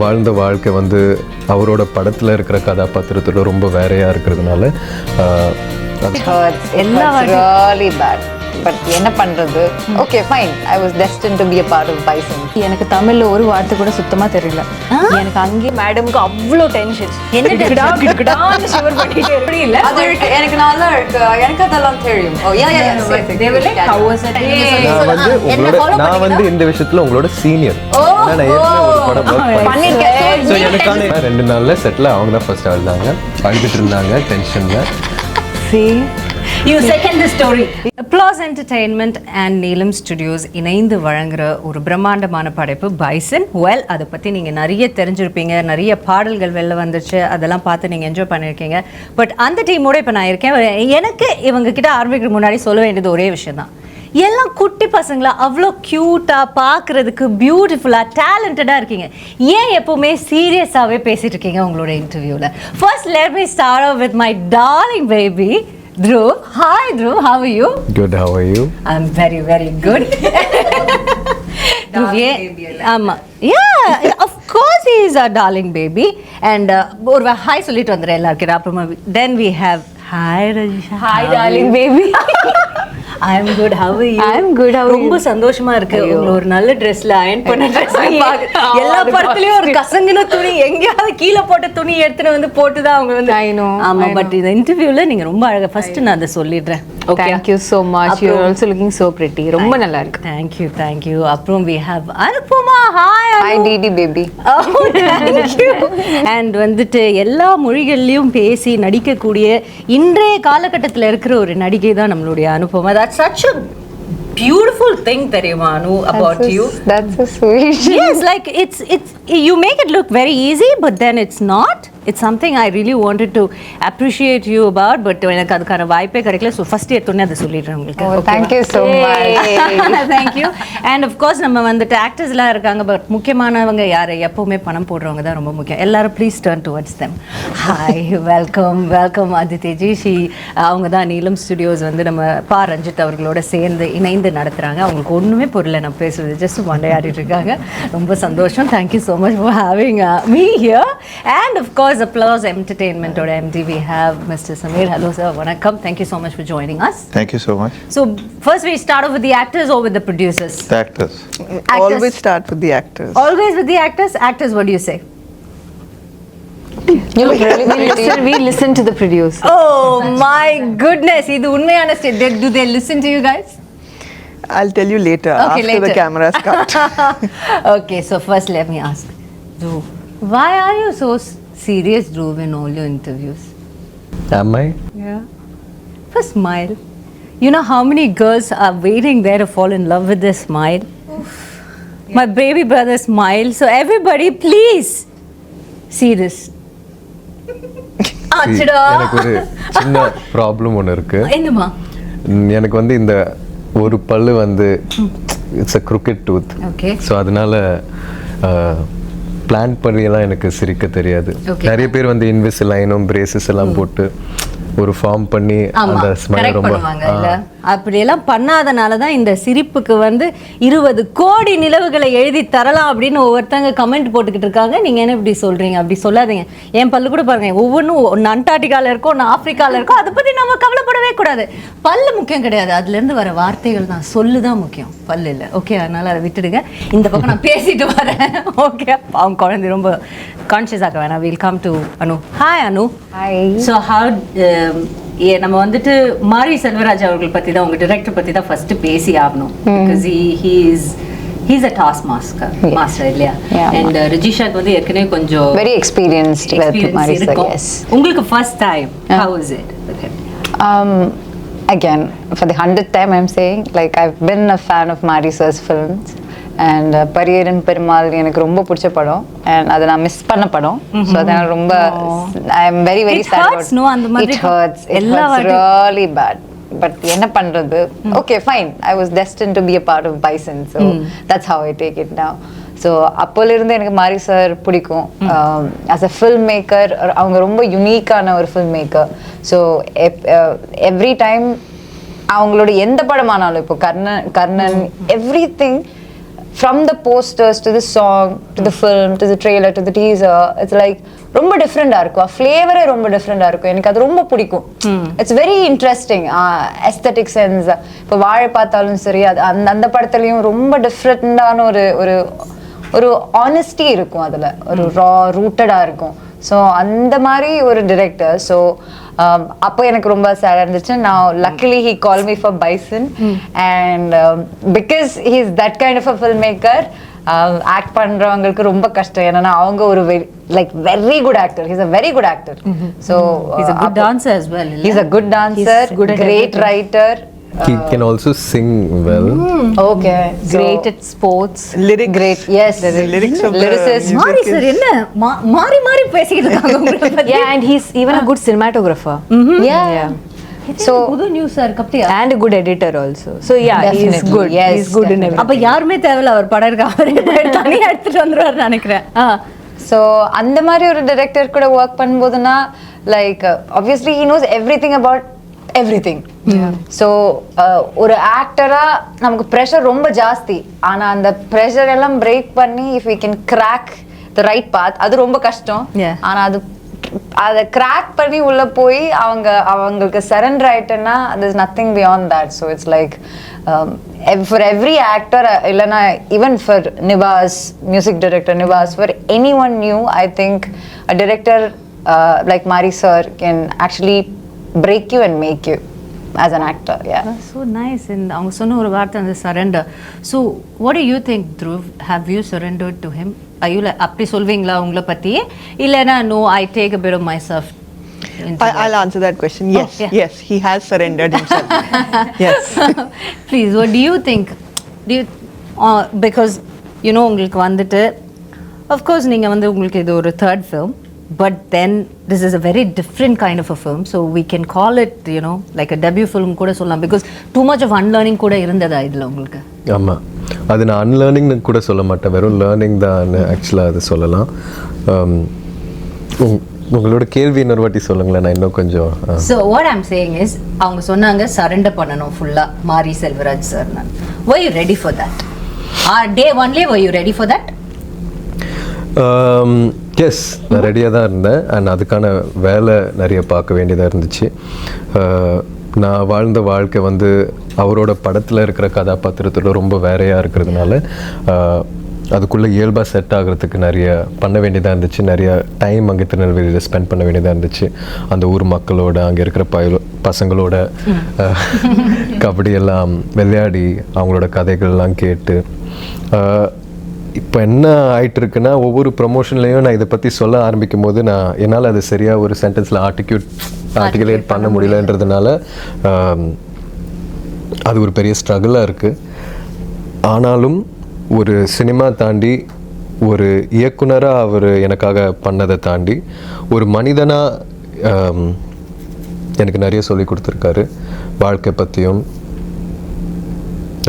வாழ்ந்த வாழ்க்கை வந்து அவரோட படத்தில் இருக்கிற கதாபாத்திரத்தில் ரொம்ப வேறையாக இருக்கிறதுனால பட் என்ன பண்றது? Okay fine, I was destined to be a part of Bison. எனக்கு தமிழ்ல ஒரு வார்த்தை கூட சுத்தமா தெரியல. எனக்கு அங்கே மேடம்க்கு அவ்வளோ டென்ஷன். என்ன கிடான்னு ஷிவர் பண்ணிட்டே இருக்கு. இல்ல அது எனக்கு நல்லா இருக்கு. எனக்கு அதெல்லாம் தெரியும். ஓ யா யா they were like how was it? நான் வந்து இந்த விஷயத்துல உங்களோட சீனியர். நான் ஏற்கனவே ஒரு படம் வர்க் பண்ணிருக்கேன். சோ எனக்கான 2 நாள்ல செட்ல அவங்க தான் ஃபர்ஸ்ட் ஆள்தாங்க. அழுதுட்டு இருந்தாங்க டென்ஷன்ல. See you second the story. Applause Entertainment and Neelam Studios இணைந்து வழங்குற ஒரு பிரம்மாண்டமான படைப்பு பைசன். வெல் அதை பற்றி நீங்கள் நிறைய தெரிஞ்சிருப்பீங்க, நிறைய பாடல்கள் வெளில வந்துச்சு, அதெல்லாம் பார்த்து நீங்கள் என்ஜாய் பண்ணியிருக்கீங்க. பட் அந்த டீமோட இப்போ நான் இருக்கேன். எனக்கு இவங்க கிட்ட ஆரம்பிக்கிற முன்னாடி சொல்ல வேண்டியது ஒரே விஷயம் தான். எல்லாம் குட்டி பசங்களா அவ்வளோ க்யூட்டாக பார்க்குறதுக்கு பியூட்டிஃபுல்லாக டேலண்டடாக இருக்கீங்க. ஏன் எப்போவுமே சீரியஸாகவே பேசிகிட்டு இருக்கீங்க உங்களோட இன்டர்வியூவில்? First let me start off with my darling baby Dhruv. Hi Dhruv, how are you? Good, how are you? I'm very very good. Dhruv, ஆமா, yeah, of course he is our darling baby. And ஒரு hi சொல்லிட்டு வந்துடுறேன் எல்லாருக்கும். அப்புறமா then we have hi Rajisha. Hi darling baby. I'm good, how are you? I'm good, how are you? ரொம்ப சந்தோஷமா இருக்கு. உங்களை ஒரு நல்ல ட்ரெஸ்ல அயர்ன் பண்ண ட்ரெஸ் எல்லா படத்துலயும் ஒரு கசங்கின துணி எங்கேயாவது கீழே போட்ட துணி எடுத்துட்டு வந்து போட்டுதான் அவங்க வந்து ஆமா. பட் இந்த இன்டர்வியூல நீங்க ரொம்ப அழகா ஃபர்ஸ்ட் நான் அதை சொல்லிடுறேன். Okay, thank you so much. You're also looking so pretty. ரொம்ப நல்லா இருக்கு. Thank you. அப்புறம் we have Anupama. Hi Didi baby. Oh, thank you. And வந்துட்டு எல்லா மொழிகள்லயும் பேசி நடிக்கக்கூடிய இன்றைய காலகட்டத்தில் இருக்கிற ஒரு நடிகை தான் நம்மளுடைய Anupama. That's such a beautiful thing தெரியுமா அனு about you? That's so sweet. Yes, like it's you make it look very easy, but then it's not. It's something I really wanted to appreciate you about, but எனக்கு அதுக்கான வாய்ப்பே கிடைக்கல. So first எடுத்தோன்னே அதை சொல்லிடுறேன் உங்களுக்கு. Thank you so much. Thank you. And of course நம்ம வந்துட்டு ஆக்டர்ஸ்லாம் இருக்காங்க, பட் முக்கியமானவங்க யார்? எப்பவுமே பணம் போடுறவங்க தான் ரொம்ப முக்கியம். எல்லாரும் please turn towards them. Hi, welcome Aditiji. அவங்க தான் நீலம் ஸ்டுடியோஸ் வந்து நம்ம பா ரஞ்சித் அவர்களோட சேர்ந்து இணைந்து நடத்துகிறாங்க. அவங்களுக்கு ஒன்றுமே புரியல நான் பேசுறது, ஜஸ்ட் மண்டையாடிட்டு இருக்காங்க. ரொம்ப சந்தோஷம். Thank you so much for having me here. And of course Applause Entertainment or MD, we have Mr. Samir. Hello sir, vanakkam. Thank you so much for joining us. Thank you so much. So first we start off with the actors or with the producers? The actors. Always start with the actors. Always with the actors? Actors, what do you say? You look really we listen to the producer. Oh my goodness, idu unmayana state. Do they listen to you guys? I'll tell you later, okay, after later. The cameras cut. Okay, so first let me ask Dhruv, why are you so serious, Dhruv, in all your interviews? Am I? Yeah. First smile. You know how many girls are waiting there to fall in love with this smile? Oof. Yeah. My baby brother smile. So everybody please see this. எனக்கு ஒரு சின்ன problem ஒன்று இருக்கு. என்னமா? எனக்கு வந்து இந்த ஒரு பல்லு வந்து it's a crooked tooth. Okay. So அதனால பிளான் பண்ணியெல்லாம் எனக்கு சிரிக்க தெரியாது. நிறைய பேர் வந்து இன்விசிலைனும் பிரேசஸ் எல்லாம் போட்டு ஒரு ஃபார்ம் பண்ணி அந்த ஸ்மைல் ரொம்ப அப்படியெல்லாம் பண்ணாதனால தான் இந்த சிரிப்புக்கு வந்து 20 கோடி நிலவுகளை எழுதி தரலாம் அப்படின்னு ஒவ்வொருத்தங்க கமெண்ட் போட்டுக்கிட்டு இருக்காங்க. நீங்கள் என்ன இப்படி சொல்கிறீங்க? அப்படி சொல்லாதீங்க. என் பல்லு கூட பாருங்க, ஒவ்வொன்றும் ஒன்று அண்டார்டிகாவில் இருக்கும், ஒன்று ஆஃப்ரிக்காவில் இருக்கும். அதை பற்றி நம்ம கவலைப்படவே கூடாது. பல்லு முக்கியம் கிடையாது, அதுலேருந்து வர வார்த்தைகள் தான், சொல்லு தான் முக்கியம், பல்லு இல்லை. ஓகே, அதனால் அதை விட்டுடுங்க. இந்த பக்கம் நான் பேசிட்டு வரேன். ஓகே, அவங்க குழந்தை ரொம்ப கான்ஷியஸ் ஆக வேணாம். Will come to Anu. Hi Anu. Hi. So how நம்ம வந்துட்டு மாரி செல்வராஜ் அவர்கள் பற்றி தான், உங்கள் டிரெக்டர் பற்றி தான் ஃபர்ஸ்ட் பேசி ஆகணும். Because he's a task master இல்லையா? And ரஜிஷாக்கு வந்து ஏற்கனவே கொஞ்சம் very experienced with Mari sir. Yes. உங்களுக்கு first time, how was it with him? Again, for the 100th time I'm saying, like I've been a fan of Mari sir's films. And பரியரன் Perumal எனக்கு ரொம்ப பிடிச்ச படம், and அதை நான் miss பண்ண படம். So அதனால ரொம்ப I am very very sad about it. Hurts really bad. But என்ன பண்றது? Okay fine, I was destined to be a part of Bison, so that's how I take it now. So அப்போலேருந்து எனக்கு மாரி sir பிடிக்கும். As a film maker அவங்க ரொம்ப யுனிக்கான ஒரு film maker. So every time அவங்களோட எந்த படமானாலும், இப்போ Karnan every thing from the posters to the song to the film to the trailer to the teaser, it's like ரொம்ப டிஃப்ரெண்டா இருக்கும், ஃப்ளேவரே ரொம்ப டிஃப்ரெண்டா இருக்கும். எனக்கு அது ரொம்ப பிடிக்கும். It's very interesting aesthetic sense. இப்போ வாழை பார்த்தாலும் சரி, அது அந்த படத்துலையும் ரொம்ப டிஃப்ரெண்டான ஒரு ஒரு ஒரு ஆனஸ்டி இருக்கும், அதில் ஒரு ரா ரூட்டடாக இருக்கும். ஸோ அந்த மாதிரி ஒரு டிரெக்டர். ஸோ அப்போ எனக்கு ரொம்ப சேடாக இருந்துச்சு. நான் luckily he call me for Bison and because he is that kind of a film maker. Act பண்றவங்களுக்கு ரொம்ப கஷ்டம், ஏன்னா அவங்க ஒரு very good actor. He is a very good actor. So he's a good dancer as well. He's a good dancer, great writer. He can also sing well. Okay, Great at sports. Lyrics. Great, yes. The lyrics of the Lyricist. music மாரி is- sir என்ன மாறி பேசிட்டு இருக்காங்க உங்களை பத்தி. Yeah, and he's even a good cinematographer. Yeah. So புது நியூஸா இருக்கு அப்படியே. And a good editor also. So yeah, he's Definitely. good. Yes, He's good in everything. அப்ப யாருமே தேவையில்ல, அவர் படம் இருக்க அவரே தனியா எடுத்துட்டு வந்துருவாரு நினைக்கிறேன். So அந்த மாதிரி ஒரு டைரக்டர் கூட ஒர்க் பண்ணும்போதுனா like obviously he knows everything about everything. So ஒரு ஆக்டரா நமக்கு ப்ரெஷர் ரொம்ப ஜாஸ்தி. ஆனா அந்த ப்ரெஷர் எல்லாம் பிரேக் பண்ணி if we can crack the right path, அது ரொம்ப கஷ்டம். ஆனா அதை கிராக் பண்ணி உள்ள போய் அவங்களுக்கு surrender ஆயிட்டேன்னா there's nothing beyond that. So it's like for every actor, இல்லைன்னா even for Nivas, music director Nivas, for anyone new, I think a director like Mari sir can actually break you and make you as an actor. Yeah. That's so nice. And அவங்க சொன்ன ஒரு வார்த்தை அந்த surrender. So what do you think, Dhruv? Have you surrendered to him? Are you like அப்படி சொல்வீங்களா உங்களை பத்தி, இல்லைன்னா no, I take a bit of myself? I'll answer that question. Yes, yeah. yes, he has surrendered himself. Yes. Please, what do you think? Do you because you know உங்களுக்கு வந்துட்டு of course நீங்க வந்து உங்களுக்கு இது ஒரு third film, but then this is a very different kind of a film, so we can call it, you know, like a debut film கூட சொல்லலாம், because too much of unlearning கூட இருந்ததா இதுல உங்களுக்கு? ஆமா, அது நான் அன்லேர்னிங்னு கூட சொல்ல மாட்டேன், வெறும் லேர்னிங் தான் ஆக்சுவலாக அது சொல்லலாம். உங்களோட கேள்வி இன்னொரு வாட்டி சொல்லுங்களேன், நான் இன்னும் கொஞ்சம். So what I'm saying is அவங்க சொன்னாங்க சரண்டர் பண்ணணும் ஃபுல்லா மாரி Selvaraj sir. Were you ready for that? Day only were you ready for that? Yes, நான் ரெடியாக தான் இருந்தேன். அண்ட் அதுக்கான வேலை நிறைய பார்க்க வேண்டியதாக இருந்துச்சு. நான் வாழ்ந்த வாழ்க்கை வந்து அவரோட படத்தில் இருக்கிற கதாபாத்திரத்தோட ரொம்ப வேறையாக இருக்கிறதுனால அதுக்குள்ளே இயல்பாக செட் ஆகிறதுக்கு நிறைய பண்ண வேண்டியதாக இருந்துச்சு. நிறைய டைம் அங்கே திருநெல்வேலியில் ஸ்பெண்ட் பண்ண வேண்டியதாக இருந்துச்சு. அந்த ஊர் மக்களோட, அங்கே இருக்கிற பசங்களோட கபடியெல்லாம் விளையாடி அவங்களோட கதைகள்லாம் கேட்டு. இப்போ என்ன ஆகிட்டு இருக்குன்னா, ஒவ்வொரு ப்ரொமோஷன்லேயும் நான் இதை பற்றி சொல்ல ஆரம்பிக்கும் போது என்னால் அது சரியாக ஒரு சென்டென்ஸில் ஆர்டிகுலேட் பண்ண முடியலன்றதுனால அது ஒரு பெரிய ஸ்ட்ரகிளாக இருக்குது. ஆனாலும் ஒரு சினிமா தாண்டி, ஒரு இயக்குனராக அவர் எனக்காக பண்ணதை தாண்டி, ஒரு மனிதனாக எனக்கு நிறைய சொல்லி கொடுத்துருக்காரு, வாழ்க்கை பற்றியும்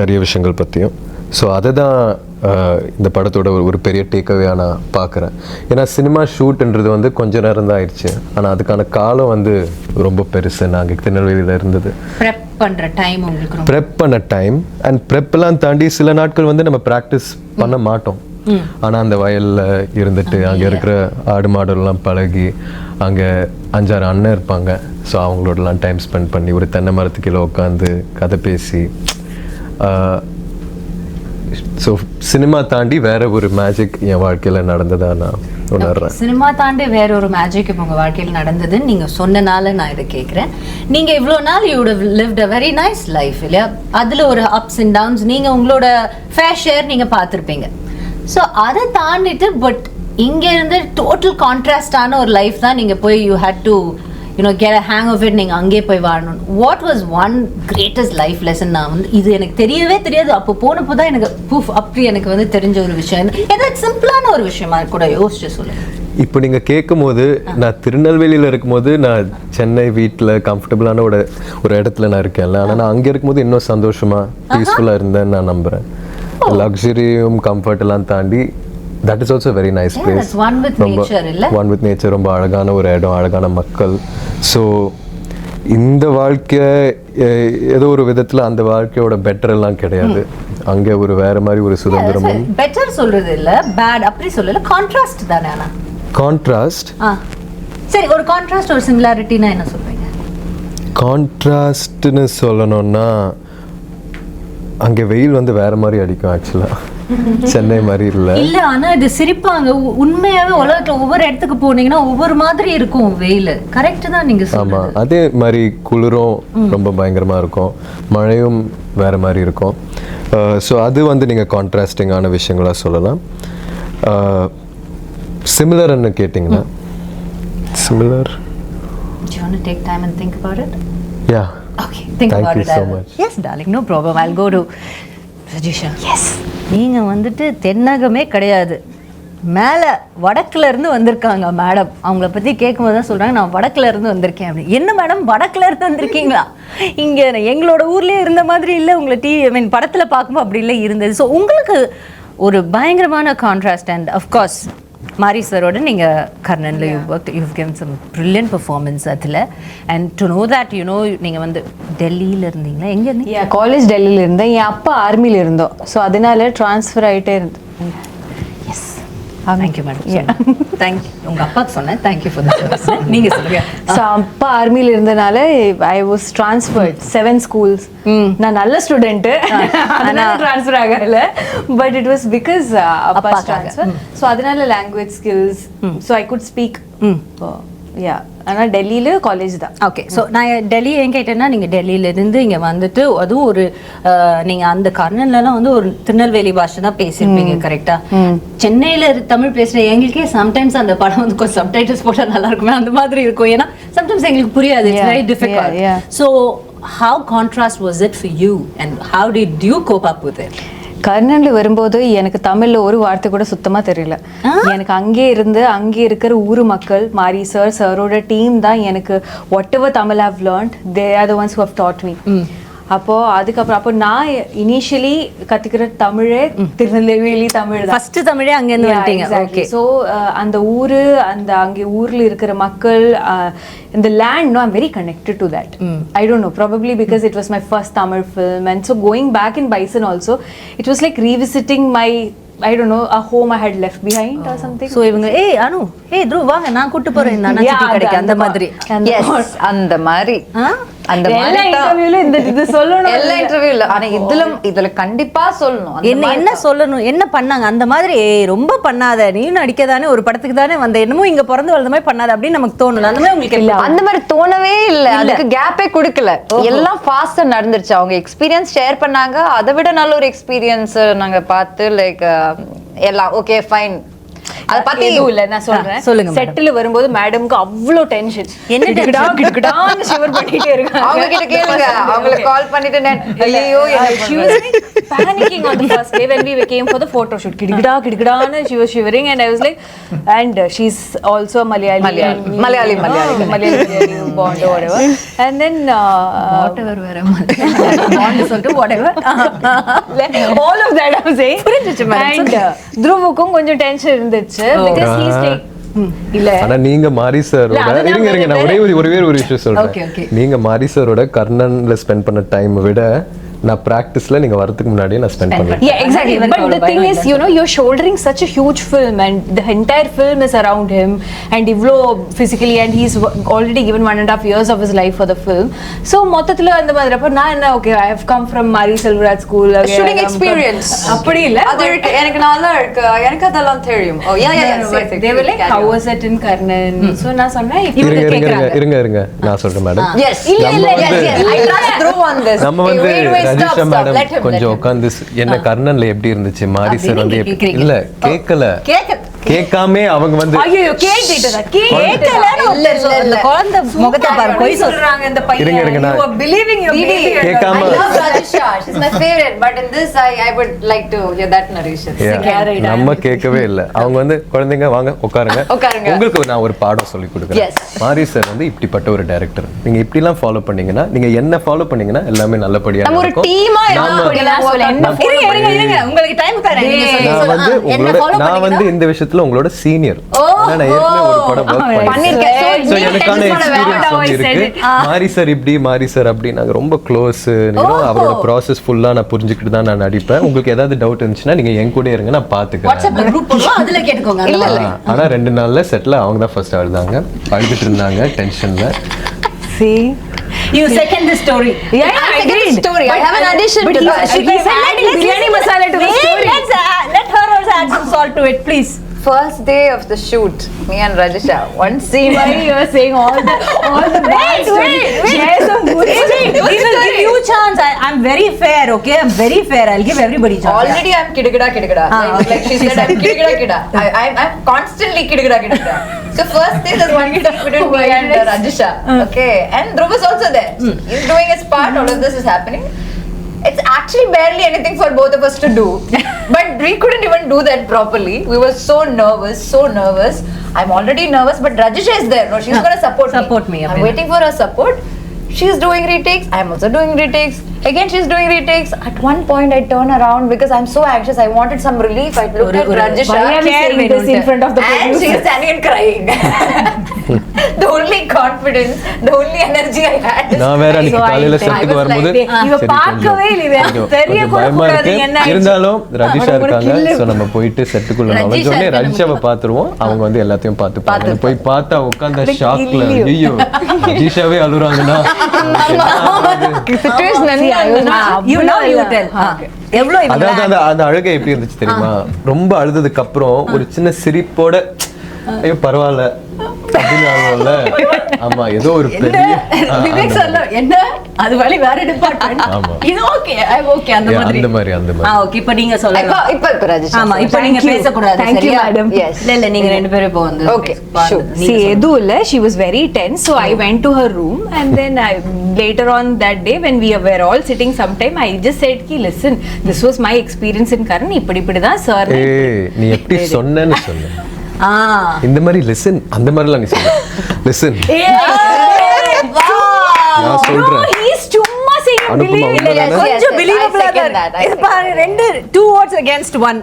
நிறைய விஷயங்கள் பற்றியும். ஸோ அதை தான் இந்த படத்தோட ஒரு பெரிய டேக்அவேயாக நான் பார்க்குறேன். ஏன்னா சினிமா ஷூட்ன்றது வந்து கொஞ்ச நேரம் தான் ஆயிடுச்சு, ஆனால் அதுக்கான காலம் வந்து ரொம்ப பெருசு. நாங்கள் திருநெல்வேலியில் இருந்தது ப்ரெப் பண்ணுற டைம், உங்களுக்கு ப்ரெப் பண்ண டைம். அண்ட் ப்ரெப்லாம் தாண்டி சில நாட்கள் வந்து நம்ம ப்ராக்டிஸ் பண்ண மாட்டோம். ஆனால் அந்த வயலில் இருந்துட்டு அங்கே இருக்கிற ஆடு மாடெல்லாம் பழகி, அங்கே 5-6 அண்ணன் இருப்பாங்க. ஸோ அவங்களோடலாம் டைம் ஸ்பெண்ட் பண்ணி ஒரு தென்னை மரத்துக்கீழே உட்காந்து கதை பேசி. ஸோ சினிமா தாண்டி வேற ஒரு மேஜிக் என் வாழ்க்கையில் நடந்ததா நான் உணர்றேன். சினிமா தாண்டி வேற ஒரு மேஜிக் இப்போ உங்கள் வாழ்க்கையில் நடந்ததுன்னு நீங்கள் சொன்னனால நான் இதை கேட்குறேன். நீங்கள் இவ்வளோ நாள் you would have lived a very nice life இல்லையா? அதில் ஒரு அப்ஸ் அண்ட் டவுன்ஸ் நீங்கள் உங்களோட ஃபேர் ஷேர் நீங்கள் பார்த்துருப்பீங்க. ஸோ அதை தாண்டிட்டு பட் இங்கே இருந்து டோட்டல் கான்ட்ராஸ்டான ஒரு லைஃப் தான் நீங்கள் போய் you had to get a hang of it, நீங்கள் அங்கே போய் வாழணும். What was one greatest life lesson? நான் வந்து இது எனக்கு தெரியவே தெரியாது, அப்போ போனப்போ தான் எனக்கு அப்படி எனக்கு வந்து தெரிஞ்ச ஒரு விஷயம். ஏதாவது சிம்பிளான ஒரு விஷயமா கூட யோசிச்சு சொல்லுங்க. இப்போ நீங்கள் கேட்கும் போது, நான் திருநெல்வேலியில் இருக்கும்போது நான் சென்னை வீட்டில் கம்ஃபர்டபுளான ஒரு இடத்துல நான் இருக்கேன்ல, ஆனால் நான் அங்கே இருக்கும்போது இன்னும் சந்தோஷமாக பீஸ்ஃபுல்லாக இருந்தேன்னு நான் நம்புகிறேன். லக்ஸரியும் கம்ஃபர்ட் எல்லாம் தாண்டி that is also a very nice place. That's one with nature, illa? One with nature, ரொம்ப அழகான ஒரு இடம், அழகான மக்கள். ஸோ இந்த வாழ்க்கை ஏதோ ஒரு விதத்தில் அந்த வாழ்க்கையோட பெட்டர் எல்லாம் கிடையாது. அங்கே ஒரு வேற மாதிரி ஒரு சுதந்திரமும். பெட்டர் சொல்றது இல்ல, பேட் அப்படி சொல்லல, கான்ட்ராஸ்ட் தானே. ஆனா கான்ட்ராஸ்ட். சரி, ஒரு கான்ட்ராஸ்ட் ஒரு சிமிலாரிட்டினா என்ன சொல்றீங்க? கான்ட்ராஸ்ட்னு சொல்லணும்னா அங்கே வெயில் வந்து வேற மாதிரி அடிக்கும் ஆக்சுவலாக, சென்னை மாதிரி இல்லை. இல்ல, ஆனா இது சிரிப்பாங்க. உண்மையாவே உலகத்துல ஒவ்வொரு இடத்துக்கு போனீங்கன்னா ஒவ்வொரு மாதிரி இருக்கும் வெயில். கரெக்ட் தான் நீங்க சொல்றது. ஆமாம், அதே மாதிரி குளிரும் ரொம்ப பயங்கரமாக இருக்கும், மழையும் வேற மாதிரி இருக்கும். ஸோ அது வந்து நீங்கள் கான்ட்ராஸ்டிங்கான விஷயங்களாக சொல்லலாம். சிமிலர்னு கேட்டிங்கன்னா similar. Do you want to take time and think about it? Yeah. Okay, think Thank about you it. so much. Yes, darling, no problem. I'll go to Rajisha. Yes. நீங்க வந்துட்டு தென்னகமே கிடையாது, மேல வடக்குல இருந்து வந்திருக்காங்க மேடம். அவங்கள பத்தி கேட்கும்போது தான் சொல்றாங்க, நான் வடக்குல இருந்து வந்திருக்கேன் அப்படின்னு. என்ன மேடம் வடக்குல இருந்து வந்திருக்கீங்களா? இங்க எங்களோட ஊர்லயே இருந்த மாதிரி இல்லை, உங்களை படத்துல பார்க்கும்போது அப்படி இல்லை இருந்தது. ஸோ உங்களுக்கு ஒரு பயங்கரமான கான்ட்ராஸ்ட். அண்ட் அஃப்கோர்ஸ் மாரி சரோட நீங்கள் கர்ணனில் you've given some brilliant performance அதில். அண்ட் டு நோ தட் நீங்கள் வந்து டெல்லியில் இருந்தீங்களா? எங்கே இருந்தீங்க? காலேஜ் டெல்லியில் இருந்தேன், என் அப்பா ஆர்மியில் இருந்தோம். ஸோ அதனால ட்ரான்ஸ்ஃபர் ஆகிட்டே இருந்தேன். Yes, thank you madam. தேங்க்யூ. உங்கள் அப்பாவுக்கு சொன்னேன் தேங்க்யூ ஃபார் த நீங்கள் சொல்லுங்கள். ஸோ அப்பா ஆர்மியில் இருந்தனால ஐ வாஸ் ட்ரான்ஸ்ஃபர்ட் 7 schools. நான் நல்ல ஸ்டூடெண்ட்டு, அதனால ட்ரான்ஸ்ஃபர் ஆகல. பட் இட் வாஸ் பிகாஸ் அப்பா ட்ரான்ஸ்ஃபர். ஸோ அதனால language skills, so I good speak. Yeah, ஆனால் டெல்லியில் காலேஜ் தான். ஓகே, ஸோ நான் டெல்லி ஏன் கேட்டேன்னா, நீங்கள் டெல்லியிலேருந்து இங்கே வந்துட்டு அதுவும் ஒரு நீங்கள் அந்த கர்ணன்லலாம் வந்து ஒரு திருநெல்வேலி பாஷை தான் பேசியிருப்பீங்க கரெக்டாக? சென்னையில் தமிழ் பேசுகிற எங்களுக்கே சம்டைம்ஸ் அந்த படம் வந்து கொஞ்சம் சப்டைட்டில்ஸ் போட்டால் நல்லா இருக்குமே அந்த மாதிரி இருக்கும். ஏன்னா சம்டைம்ஸ் எங்களுக்கு புரியாது, it's very difficult. So how contrast was it for you and how did you cope up with it? கர்ணன்ல வரும்போது எனக்கு தமிழ்ல ஒரு வார்த்தை கூட சுத்தமா தெரியல. எனக்கு அங்கே இருக்கிற ஊர் மக்கள், மாரி சார் சரோட டீம் தான் எனக்கு whatever Tamil I've learned, they are the ones who have taught me. அப்போ நான் இனிஷியலி கத்துக்கிற தமிழே திருநெல்வேலி தமிழ் தான். ஃபர்ஸ்ட் தமிழே அங்க இருந்து வந்துட்டீங்க. ஓகே, சோ அந்த ஊரு, அந்த அங்கே ஊர்ல இருக்கிற மக்கள், the land, no, I'm very connected to that. I don't know, probably because it was my first Tamil film, and so going back in Bison also, it was like revisiting my, I don't know, a home I had left behind or something. So இவங்க அனு through வாங்க நான் கூட்டி போறேன் இந்த அண்ணாச்சி கடைக்கு அந்த மாதிரி. எஸ், அந்த மாதிரி அந்த எல்லா இன்டர்வியூல இது சொல்லணும், எல்லா இன்டர்வியூல. ஆனா இதுல கண்டிப்பா சொல்லணும். என்ன சொல்லணும், என்ன பண்ணாங்க அந்த மாதிரி. ரொம்ப பண்ணாத, நீயும் நடிக்கதானே, ஒரு படத்துக்கு தானே வந்த, என்னமோ இங்க பிறந்து வளர்ந்த மாதிரி பண்ணாத அப்படின்னு நமக்கு தோணல. அந்த மாதிரி உங்களுக்கு இல்ல? அந்த மாதிரி தோணவே இல்ல, அதுக்கு கேப்பே கொடுக்கல. எல்லாம் ஃபாஸ்டா நடந்துருச்சு. அவங்க எக்ஸ்பீரியன்ஸ் ஷேர் பண்ணாங்க, அதை விட நல்ல ஒரு எக்ஸ்பீரியன்ஸ் நாங்க பார்த்து லைக் எல்லாம் ஓகே ஃபைன். அத பத்தி எதுவும் இல்ல, நான் சொல்றேன். சொல்லுங்க. செட்டில் வரும்போது மேடம்க்கு அவ்வளோ டென்ஷன், என்ன கிடக்கிடான்னு ஷிவர் பண்ணிட்டே இருக்காங்க. அவங்க கிட்ட கேளுங்க, அவங்கள கால் பண்ணிட்டு ஐயோ she was panicking on the first day when we came for the photo shoot. கிடக்கிடான்னு she was shivering, and I was like, and she's also Malayali bond or whatever, and then whatever வேற bond சொல்லிட்டு whatever all of that I'm saying. And த்ருவுக்கும் கொஞ்சம் tension இருந்துச்சு because he's like இல்ல. ஆனா நீங்க மாரி சாரோட இருங்க நான் ஒரே ஒரு விஷயம் சொல்றேன். நீங்க மாரி சாரோட கர்ணன்ல ஸ்பெண்ட் பண்ண டைம் விட நான் பிராக்டிஸ்ல நீங்க வரதுக்கு முன்னாடியே நான் ஸ்பெண்ட் பண்ணேன். Yeah, exactly. But the thing is, you're shouldering such a huge film, and the entire film is around him, and Ivlo physically, and he's already given 1.5 years of his life for the film. So மொத்தத்துல அந்த மாதிரி அப்ப நான் என்ன, okay, I have come from Mari Selvaraj school, shooting experience. அப்படி இல்ல, அது எனக்கு நல்லா இருக்கு, எனக்கு அதெல்லாம் தெரியும். Oh yeah, they were like, how was it in Karnan? So நான் சொன்னேன், இருங்க நான் சொல்றேன் madam. Yes, I trust through on this. நம்ம வந்து ரஜிஷா மேடம் கொஞ்சம் உட்கார்ந்து என்ன கர்ணன்ல எப்படி இருந்துச்சு, மாரி சார் வந்து இல்ல கேட்காம அவங்க வந்து ஐயோ கேட்டதா இல்ல குழந்தை முகத்தை பாரு, போய் சொல்றாங்க இந்த பையன். இருங்க நான் you are believing your baby. கேட்காம I love Rajisha, she's my favorite, but in this I would like to hear that narration. நம்ம கேட்கவே இல்ல. அவங்க வந்து குழந்தைங்க வாங்க உட்காருங்க, உங்களுக்கு நான் ஒரு பாடம் சொல்லி கொடுக்குறேன். மாரி சார் வந்து இப்படிப்பட்ட ஒரு டைரக்டர், நீங்க இப்படி எல்லாம் ஃபாலோ பண்ணீங்கன்னா, நீங்க என்ன ஃபாலோ பண்ணீங்கன்னா எல்லாமே நல்லபடியா நம்ம ஒரு டீமா உங்களுக்கு டைம் தரேன், நீங்க சொல்லுங்க. நான் வந்து இந்த விஷயத்துல வருஷத்துல உங்களோட சீனியர். நான் ஏற்கனவே ஒரு படம் ஒர்க் பண்ணிருக்கேன். சோ எனக்கான எக்ஸ்பீரியன்ஸ் வந்து இருக்கு. மாரி சார் இப்படி, மாரி சார் அப்படி, நாங்க ரொம்ப க்ளோஸ். அவரோட ப்ராசஸ் ஃபுல்லா நான் புரிஞ்சுக்கிட்டு தான் நான் நடிப்பேன். உங்களுக்கு ஏதாவது டவுட் இருந்துச்சுன்னா நீங்க என் கூட இருங்க, நான் பாத்துக்கிறேன். வாட்ஸ்அப்ல குரூப் போடுவோம், அதுல கேட்டுக்கோங்க. ஆனா 2 நாள்ல செட்டில் அவங்க தான் ஃபர்ஸ்ட் அழுதாங்க, அழுதுட்டு இருந்தாங்க டென்ஷன்ல. See, You second the story. yeah, I agreed. Story. I have an addition to that. She's adding biryani masala to the story. Let her also add some salt to it, please. First day of the shoot, me and Rajisha, one scene. Why you are saying all the bad stories? Share some good stories. We will give you chance. I'm very fair, okay? I'm very fair. I'll give everybody chance. Already I'm kidagada. Like she said, I'm kidagada. I'm constantly kidagada. So first day there's one scene between me and Rajisha. Okay, and Dhruv is also there. He's doing his part. All of this is happening. It's actually barely anything for both of us to do, but we couldn't even do that properly. We were so nervous. I'm already nervous, but Rajisha is there. No, she's gonna support me. I'm waiting for her support. She's doing retakes. I'm also doing retakes. Again, she's doing retakes. At one point, I turn around because I'm so anxious. I wanted some relief. I looked at Rajisha. Why are we saying this in front of the And producer? she's standing and crying. The only confidence, the only energy I had. நான் வேற அன்னைக்கு காலையில செட்டுக்கு வரும்போது இவ பார்க்கவே இல்ல, தெரிய கூட பயமா கூடாது இருக்கு. என்ன ஆயிடுச்சு. இருந்தாலும் ரஜிஷா இருக்காங்க, சோ நம்ம போயிட்டு செட்டுக்குள்ள நுழைஞ்சோனே ரஜிஷாவை பாத்துருவோம். அவங்க வந்து எல்லாத்தையும் பாத்துப்பாங்க. போய் பார்த்தா உட்கார்ந்த ஷாக்ல ஐயோ ரஜிஷாவே அழுறாங்கன்னா Situation You know you tell. எவ்வளவு இவங்க அதாவது அந்த அழுகை எப்படி இருந்துச்சு தெரியுமா? ரொம்ப அழுததுக்கு அப்புறம் ஒரு சின்ன சிரிப்போட ஐயோ பரவாயில்ல அப்படின்னு ஆகும்ல. ஆமா, ஏதோ ஒரு பெரிய விவேக் சொல்ல என்ன அது வழி வேற டிபார்ட்மென்ட். ஆமா. இது ஓகே, ஐ ஓகே அந்த மாதிரி. அந்த மாதிரி. ஓகே, இப்போ நீங்க சொல்லுங்க. இப்ப Rajisha. ஆமா, இப்போ நீங்க பேச கூடாது. Thank you, சரியா? madam. Yes. இல்ல நீங்க ரெண்டு பேரும் இப்போ வந்து Okay, sure. See, Edu, she was very tense, so I went to her room, and then later on that day when we were all sitting sometime, I just said ki listen, this was my experience in Karan, இப்படி தான் sir. ஏய், நீ எப்படி சொன்னேன்னு சொல்லு. இந்த மாதிரி listen, அந்த மாதிரிலாம் நீ சொல்லு. லிசன் நான் சொல்றேன். He's சும்மா saying அனுப்புமா உண்மைதானே? கொஞ்சம் I believable second that. இது பாருங்க, ரெண்டு 2 votes against 1.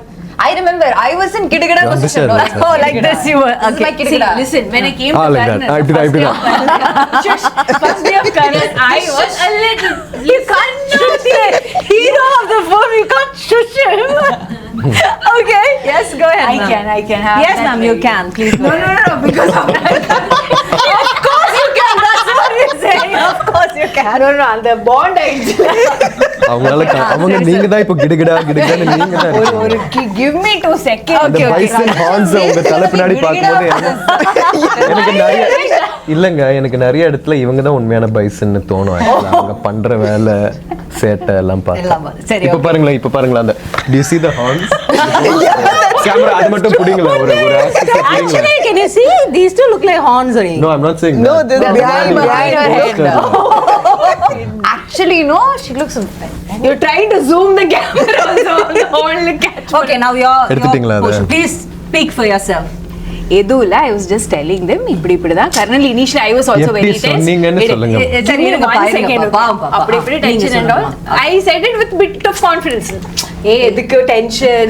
I remember I was in kidagada position. Understand. Oh, like this you were. This is my Okay. kidagada. See, listen, when I came to like Karan, that. I did that. first day of Karan, I was a little. You can't shush the hero of the film. You can't shush him. Okay. Yes, go ahead. I can have Yes, that ma'am, you very- can. Please go. No, because of Of course you can. That's what you're saying. Of course you can. no, அந்த bond ஆயிடுச்சு. அவங்க நீங்க தான் இப்போ கிடுகிடான்னு நீங்க தான் ஒரு give me 2 seconds. அந்த பைசன் ஹார்ன்ஸ் உங்க தலை பின்னாடி பார்க்கும்போது எனக்கு நிறைய இடத்துல இவங்க தான் உண்மையான பைசன்னு தோணும். Actually, அவங்க பண்ற வேலை சேட்டை எல்லாம் பார்த்தா சரி, இப்ப பாருங்களேன் அந்த do you see the horns? Camera அது மட்டும் புடிங்களா ஒரு Actually, can you see? These two look like horns only. No, I'm not saying No, that. this behind her head. Poster. Actually, no, she looks. You're trying to zoom the camera also on the whole catch. Okay, now your எடுத்துட்டீங்களா அதை? please speak for yourself. எதுல I was just telling them இப்படி தான் kernel initially I was also very எப்படி tense. சொன்னீங்கன்னு சொல்லுங்க. Give me இருங்க, 1 பாருங்க, second. பாப்பா. அப்படி tension and all. I said it with bit of confidence. எதுக்கு tension?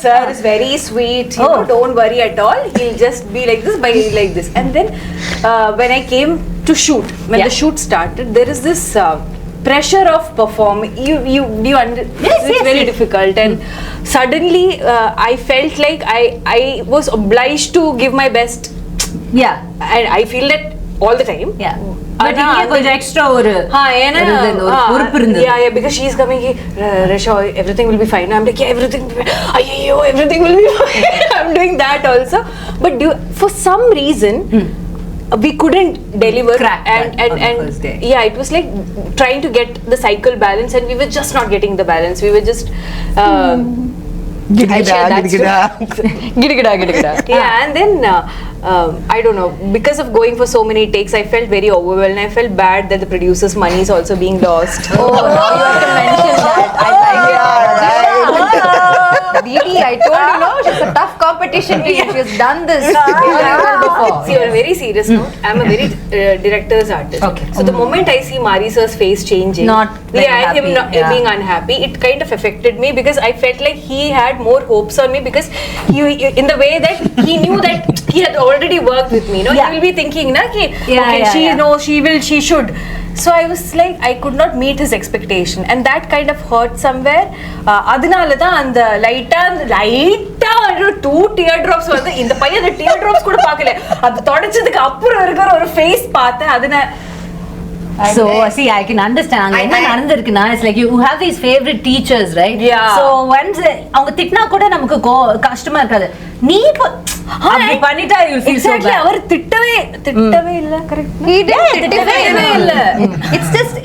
Sir is very sweet. You know, don't worry at all. He'll just be like this, like this. And then when I came to shoot, when the shoot started, there is this pressure of performing. You it's very difficult, and suddenly I felt like I was obliged to give my best. Yeah. And I feel that all the time. Yeah. But இங்க கொஞ்சம் extra ஒரு பொறுப்பு இருந்தது. Yeah, because she's coming here, Rasha, everything will be fine. I'm like, yeah, everything will be fine. I'm doing that also. But for some reason, we couldn't deliver. Crack that on the first day. Yeah, it was like trying to get the cycle balance, and we were just not getting the balance. We were just Gidgida. yeah, and then I don't know, because of going for so many takes, I felt very overwhelmed. I felt bad that the producer's money is also being lost. Oh, now you have to mention that. I like it. Didi, I told you, no, she's a tough competition to you. She's done this really well before. See, on a very serious note, I'm a very director's artist. Okay. So the moment I see Mari sir's face changing, Not very and him happy, not, yeah. being unhappy, it kind of affected me because I felt like he had more hopes on me because in the way that he knew that he had already worked with me. No, Yeah. he will be thinking, na, ki, Yeah, okay, yeah, she yeah. knows, she will, she should. So I was like, I could not meet his expectation, and that kind of hurt somewhere. அதனால தான் அந்த லைட்டா 2 teardrops வந்து இந்த பையன் அந்த teardrops கூட பார்க்கல, அது தொடச்சதுக்கு அப்புறம் இருக்கிற ஒரு ஃபேஸ் பார்த்தேன். அதனால So see, I can understand. அங்க என்ன நடந்திருக்குன்னா, it's like you have these favorite teachers, right? Yeah. So once அவங்க திட்டினா கூட நமக்கு கஷ்டமா இருக்காது. நீ அப்படி பண்ணிட்டா you feel so exactly bad. அவர் திட்டவே இல்ல. கரெக்ட். He didn't திட்டவே titify. இல்ல. It's just,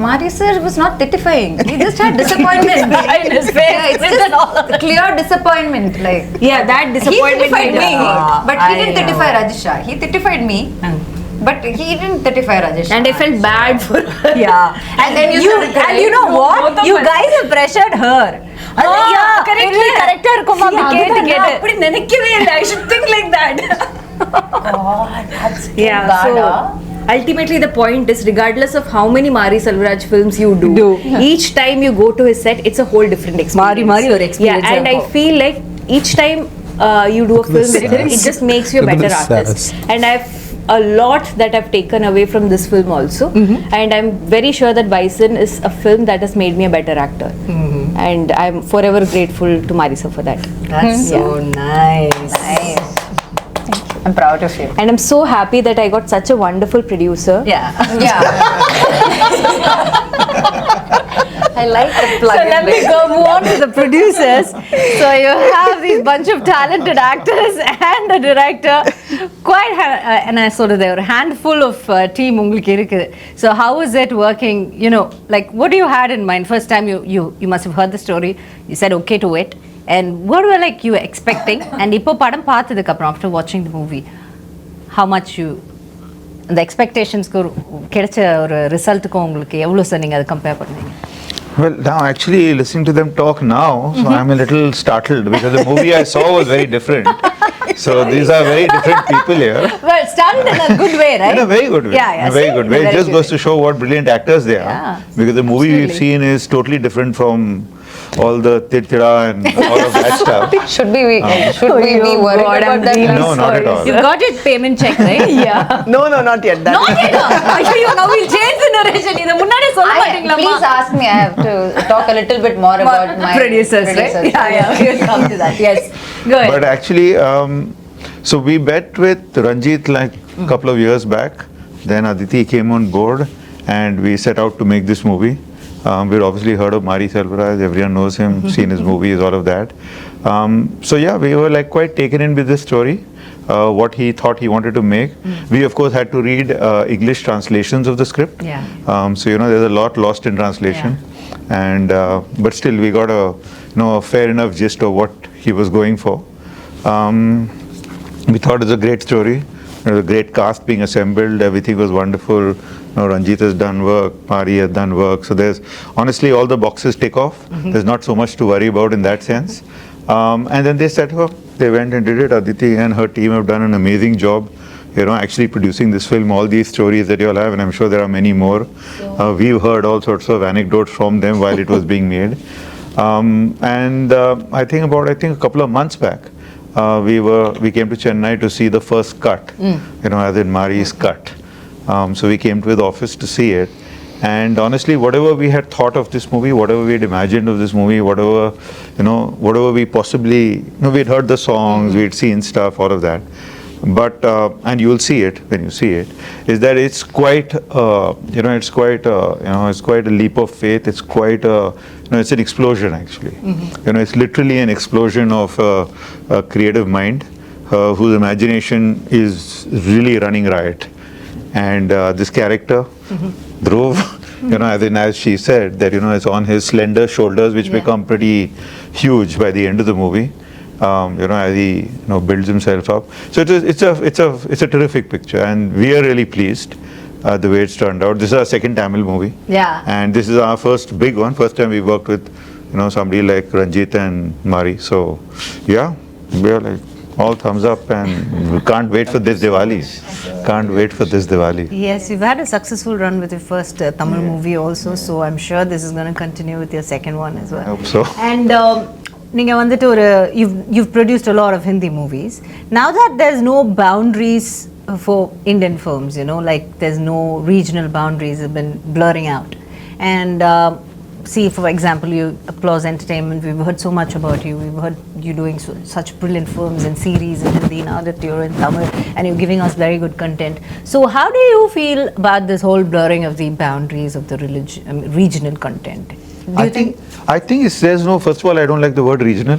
Mari sir was not titifying. He just had disappointment behind his face. Yeah, it's just clear disappointment. Like, Yeah, that he disappointment titified me, but he I didn't know. titify Rajisha. He titified me, but he didn't titify Rajisha. And I felt bad for her. Yeah. And then you started crying. And you know what? Both of You us. guys have pressured her. கரெக்டா இருக்குமா கேட்டு கேட்டு அப்படி நினைக்கவே இல்ல. I should think like that. Yeah, bad, so ultimately the point is, regardless of how many Mari Selvaraj films you do, each time you go to his set, it's a whole different experience. மாறி ஒரு experience Yeah, and I இருக்கும். feel like each time you do a film with him, it just makes you a Look at better the artist. sass. And I've a lot that I've taken away from this film also, and I'm very sure that Bison is a film that has made me a better actor, and I'm forever grateful to Marisa for that. That's so nice. Nice. I'm proud of you. And I'm so happy that I got such a wonderful producer. Yeah. Yeah. I like the plug. So let me go move on to the producers. So you have these bunch of talented actors and a director. Quite, and I sort of there a handful of team உங்களுக்கு இருக்குது. So how is it working? You know, like what do you had in mind? First time you must have heard the story. You said okay to it. And what were like you expecting? And இப்போ படம் பார்த்ததுக்கு அப்புறம் after watching the movie, how much you the expectationsக்கு கிடைச்ச ஒரு ரிசல்ட்டுக்கும் உங்களுக்கு எவ்வளவு sir நீங்க அதை கம்பேர் பண்ணுவீங்க? Well, now actually listening to them talk now, so I'm a little startled because the movie I saw was very different. So these are very different people here. Well, started in a good way, right? In a very good way. Yeah, yeah. In a very good way. It just goes to show what brilliant actors they are. Yeah, Because the movie we've seen is totally different from all the tira and all of that stuff. Should we be worried about that? No, not at all. You got your payment check, right? Yeah. No, not yet. That Not yet. Ayyo, now we'll change the narration. இத முன்னாடியே சொல்ல மாட்டீங்களா? Please ask me. I have to talk a little bit more about my producers, right? Yeah, we'll come to that. Yes. Go ahead. But actually, so we met with Ranjit like a couple of years back. Then Aditi came on board and we set out to make this movie. We'd obviously heard of Mari Selvaraj, everyone knows him, seen his movies, all of that. So yeah, we were like quite taken in with this story, what he thought he wanted to make. We of course had to read English translations of the script. Yeah. So you know, there's a lot lost in translation. And but still we got a fair enough gist of what he was going for. We thought it was a great story. There was a great cast being assembled. Everything was wonderful. Ranjit has done work. Mari has done work. So there's honestly all the boxes tick off. There's not so much to worry about in that sense. And then they set up. They went and did it. Aditi and her team have done an amazing job. Actually producing this film, all these stories that you all have, and I'm sure there are many more. We've heard all sorts of anecdotes from them while it was being made. I think a couple of months back, we came to Chennai to see the first cut, as in Mari's cut. So we came to the office to see it. And honestly, whatever we had thought of this movie, whatever we had imagined of this movie, whatever we possibly, we'd heard the songs, we'd seen stuff, all of that. But and you'll see it when you see it, is that it's quite it's quite a leap of faith. It's quite it's an explosion actually. It's literally an explosion of a creative mind whose imagination is really running riot. And this character, Dhruv, as she said, that it's on his slender shoulders, which become pretty huge by the end of the movie. As he builds himself up. So it's a terrific picture, and we are really pleased the way it's turned out. This is our second Tamil movie. Yeah. And this is our first big one. First time we worked with somebody like Ranjit and Mari. So, yeah, we are like all thumbs up, and we can't wait for this Diwali. Can't wait for this Diwali. Yes, you've had a successful run with your first Tamil movie also, so I'm sure this is going to continue with your second one as well. I hope so. And you've produced a lot of Hindi movies. Now that there's no boundaries for Indian films, like there's no regional boundaries have been blurring out. And see, for example, you Applause Entertainment, we've heard so much about you. We've heard you doing such brilliant films and series in Hindi, now that you're in Tamil, and you're giving us very good content. So how do you feel about this whole blurring of the boundaries of the regional content? I think there's no, first of all, I don't like the word regional.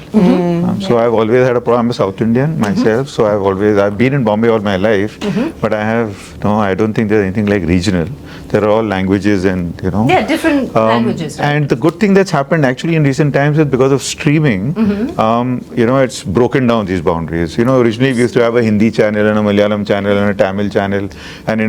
So I've always had a problem. I'm a South Indian myself, so I've been in Bombay all my life, but I don't think there's anything like regional. They're all languages and, Yeah, different languages. Right? And the good thing that's happened actually in recent times is because of streaming, it's broken down these boundaries. Originally we used to have a Hindi channel and a Malayalam channel and a Tamil channel, and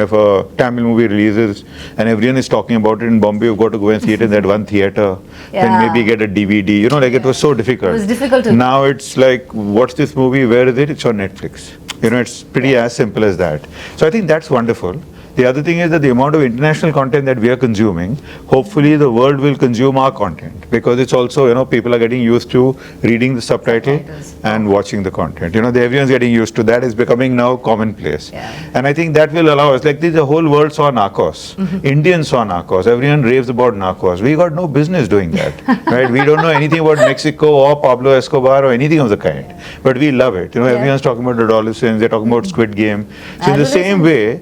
if a Tamil movie releases and everyone is talking about it in Bombay, you've got to go and see it in that one theatre, then maybe get a DVD. It was so difficult. It was difficult to... Now it's like, what's this movie? Where is it? It's on Netflix. It's pretty as simple as that. So I think that's wonderful. The other thing is that the amount of international content that we are consuming, hopefully the world will consume our content, because it's also, people are getting used to reading the subtitles and watching the content. Everyone's getting used to that. It's becoming now commonplace. Yeah. And I think that will allow us, like the whole world saw Narcos. Indians saw Narcos. Everyone raves about Narcos. We got no business doing that, right? We don't know anything about Mexico or Pablo Escobar or anything of the kind. But we love it. Everyone's talking about adolescents. They're talking about Squid Game. So in the same way,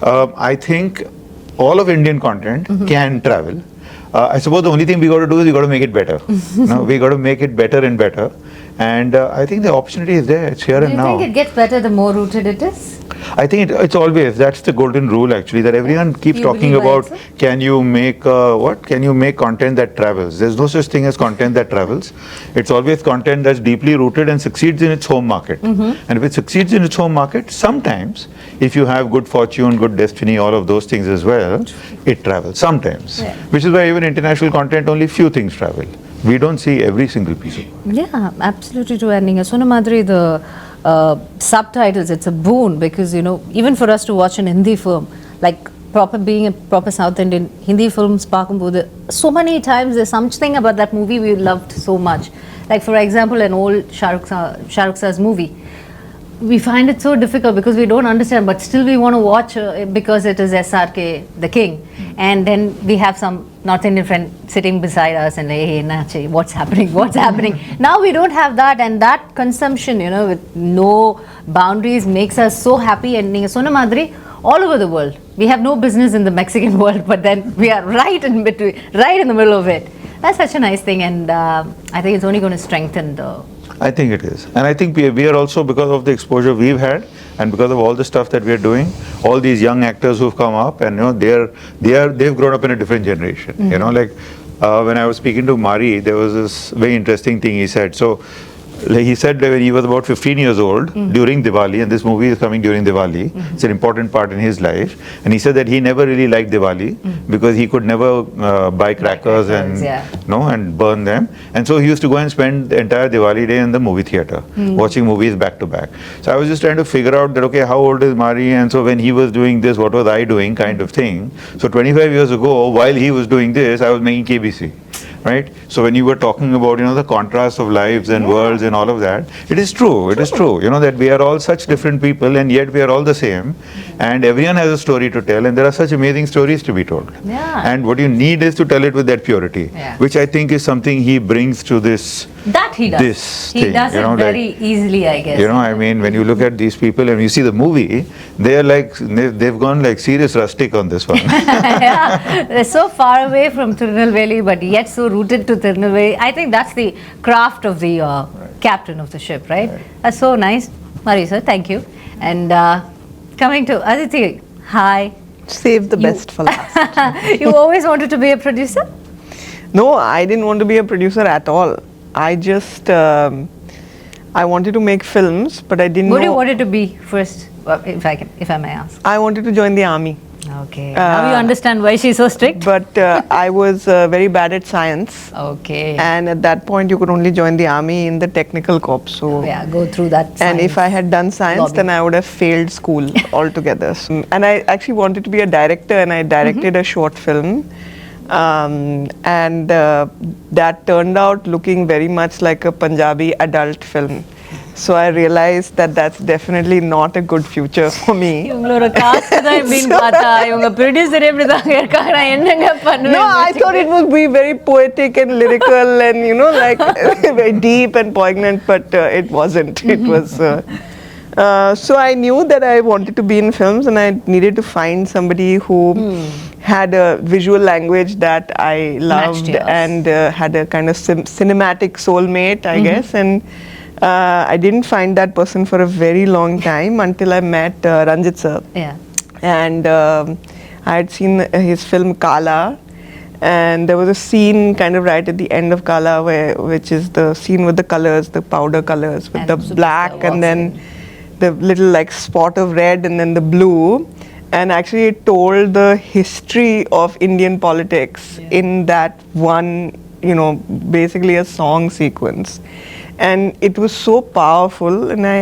I think all of Indian content can travel. I suppose the only thing we got to do is we got to make it better. We got to make it better and better. And I think the opportunity is there. It's here and now. Do you think it gets better the more rooted it is? I think it's always, that's the golden rule actually, that everyone keeps talking about, can you make Can you make content that travels? There's no such thing as content that travels. It's always content that's deeply rooted and succeeds in its home market. And if it succeeds in its home market, sometimes, if you have good fortune, good destiny, all of those things as well, it travels. Sometimes. Yeah. Which is why even international content, only few things travel. We don't see every single piece of it. Yeah, absolutely true. And Sona Madri, the subtitles, it's a boon, because even for us to watch an Hindi film, like being a proper South Indian, Hindi films, so many times there's something about that movie we loved so much. Like for example, an old Shah Rukh Sar's movie, we find it so difficult because we don't understand, but still we want to watch because it is SRK, the king. And then we have some North Indian friend sitting beside us and like, hey, Nachi, what's happening? What's happening? Now we don't have that, and that consumption, with no boundaries makes us so happy. And Sona Madri, all over the world. We have no business in the Mexican world, but then we are right in between, right in the middle of it. That's such a nice thing, and I think it's only going to strengthen the... I think it is. And I think we are also, because of the exposure we've had and because of all the stuff that we are doing, all these young actors who've come up, and they've grown up in a different generation. When I was speaking to Mari, there was this very interesting thing he said. So he said that when he was about 15 years old during Diwali, and this movie is coming during Diwali, it's an important part in his life, and he said that he never really liked Diwali because he could never buy crackers and burn them, and so he used to go and spend the entire Diwali day in the movie theatre watching movies back to back. So I was just trying to figure out that, okay, how old is Mari, and so when he was doing this, what was I doing, kind of thing. So 25 years ago, while he was doing this, I was making KBC. Right? So when you were talking about, the contrast of lives and worlds and all of that, it is true. It is true. That we are all such different people, and yet we are all the same. And everyone has a story to tell, and there are such amazing stories to be told. Yeah. And what you need is to tell it with that purity, which I think is something he brings to this. That he does. This he thing, does it very easily, I guess. I mean, when you look at these people and you see the movie, they are like, they've gone like serious rustic on this one. Yeah, they're so far away from Tirunelveli, but yet so rooted to Tirunelveli. I think that's the craft of the captain of the ship, right? That's so nice. Mari sir, thank you. And coming to Aditi, hi. Save the best for last. You always wanted to be a producer? No, I didn't want to be a producer at all. I just, I wanted to make films, but I didn't know. What do you wanted to be first, if I may ask? I wanted to join the army. Okay. Now you understand why she's so strict? But I was very bad at science. Okay. And at that point, you could only join the army in the technical corps. So Yeah, go through that. and if I had done science, lobby. then I would have failed school altogether. And I actually wanted to be a director, and I directed a short film. And that turned out looking very much like a Punjabi adult film. So I realized that that's definitely not a good future for me. இவங்களோட காசு தான் எப்படின்னு பார்த்தா இவங்க producer எப்படி தாங்க இருக்காங்க நான் என்னங்க பண்ணுவேன் No, I thought it would be very poetic and lyrical and, you know, like very deep and poignant, but it wasn't. It was. So I knew that I wanted to be in films, and I needed to find somebody who had a visual language that I loved yours. and had a kind of cinematic soulmate, I guess. And I didn't find that person for a very long time until I met Ranjit sir. Yeah. And I had seen his film Kala, and there was a scene kind of right at the end of Kala which is the scene with the colors, the powder colors, with And the superstar black and walks then the little like spot of red and then the blue. And actually it told the history of Indian politics in that one, you know, basically a song sequence. And it was so powerful, and I,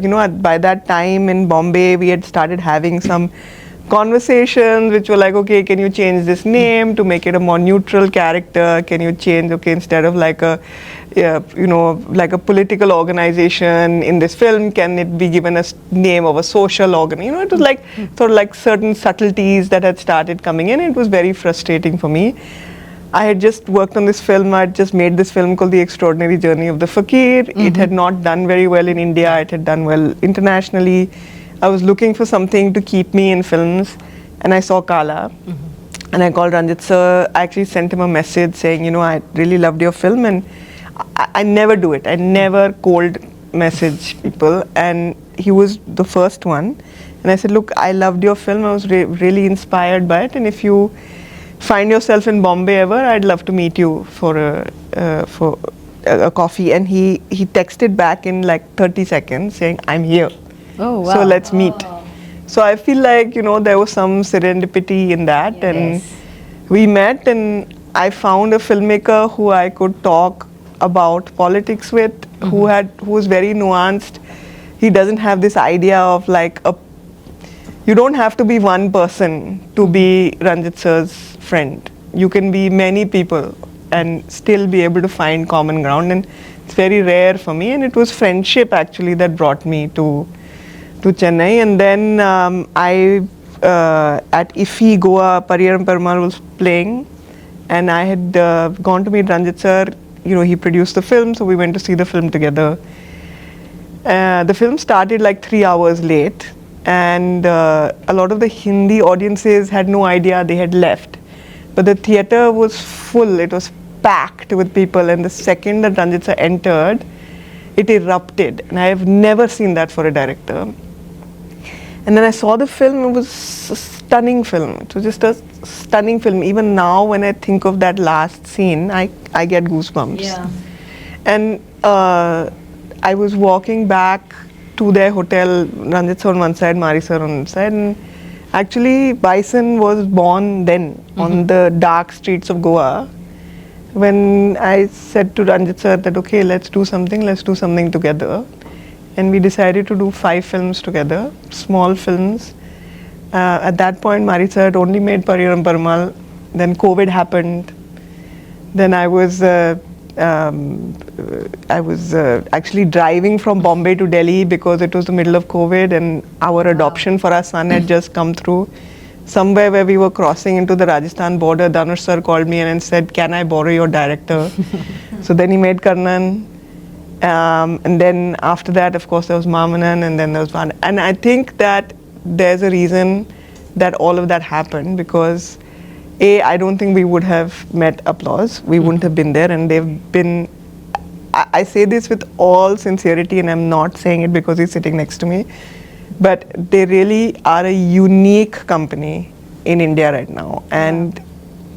you know, by that time in Bombay, we had started having some conversations which were like, okay, can you change this name to make it a more neutral character? Can you change, okay, instead of like a, you know, like a political organization in this film, can it be given a name of a social organ? You know, it was like sort of like certain subtleties that had started coming in. It was very frustrating for me. I had just worked on this film. I had just made this film called The Extraordinary Journey of the Fakir. It had not done very well in India. It had done well internationally. I was looking for something to keep me in films, and I saw Kala. And I called Ranjit sir. I actually sent him a message saying, you know, I really loved your film, and I never do it. I never cold message people, and he was the first one. And I said, look, I loved your film. I was really inspired by it, and if you find yourself in Bombay ever, I'd love to meet you for a coffee. And he texted back in like 30 seconds saying, I'm here. Oh, wow. So let's meet. So I feel like, you know, there was some serendipity in that. And we met, and I found a filmmaker who I could talk about politics with, who was very nuanced. He doesn't have this idea of like you don't have to be one person to be Ranjit sir's friend. You can be many people and still be able to find common ground, and it's very rare for me. And it was friendship actually that brought me to Chennai. And then at IFFI Goa, Pariyaram Perumal was playing, and I had gone to meet Ranjit sir. You know, he produced the film, so we went to see the film together. The film started like 3 hours late, and a lot of the Hindi audiences had no idea they had left. But the theatre was full, it was packed with people, and the second that Ranjit sir entered, it erupted. And I have never seen that for a director. And then I saw the film, it was a stunning film. It was just a stunning film. Even now, when I think of that last scene, I get goosebumps. Yeah. And I was walking back to their hotel, Ranjit sir on one side, Mari sir on one side, and actually Bison was born then on the dark streets of Goa. When I said to Ranjit sir that, okay, let's do something together. And we decided to do 5 films together, small films. At that point, Mari sir had only made Pariyaram Perumal. Then COVID happened. Then I was actually driving from Bombay to Delhi because it was the middle of COVID, and our adoption for our son had just come through. Somewhere where we were crossing into the Rajasthan border, Dhanush sir called me and said, can I borrow your director? So then he made Karnan. And then after that, of course, there was Mamanan, and then there was Van. And I think that there's a reason that all of that happened, because I don't think we would have met Applause. We wouldn't have been there, and they've been, I say this with all sincerity, and I'm not saying it because he's sitting next to me, but they really are a unique company in India right now. And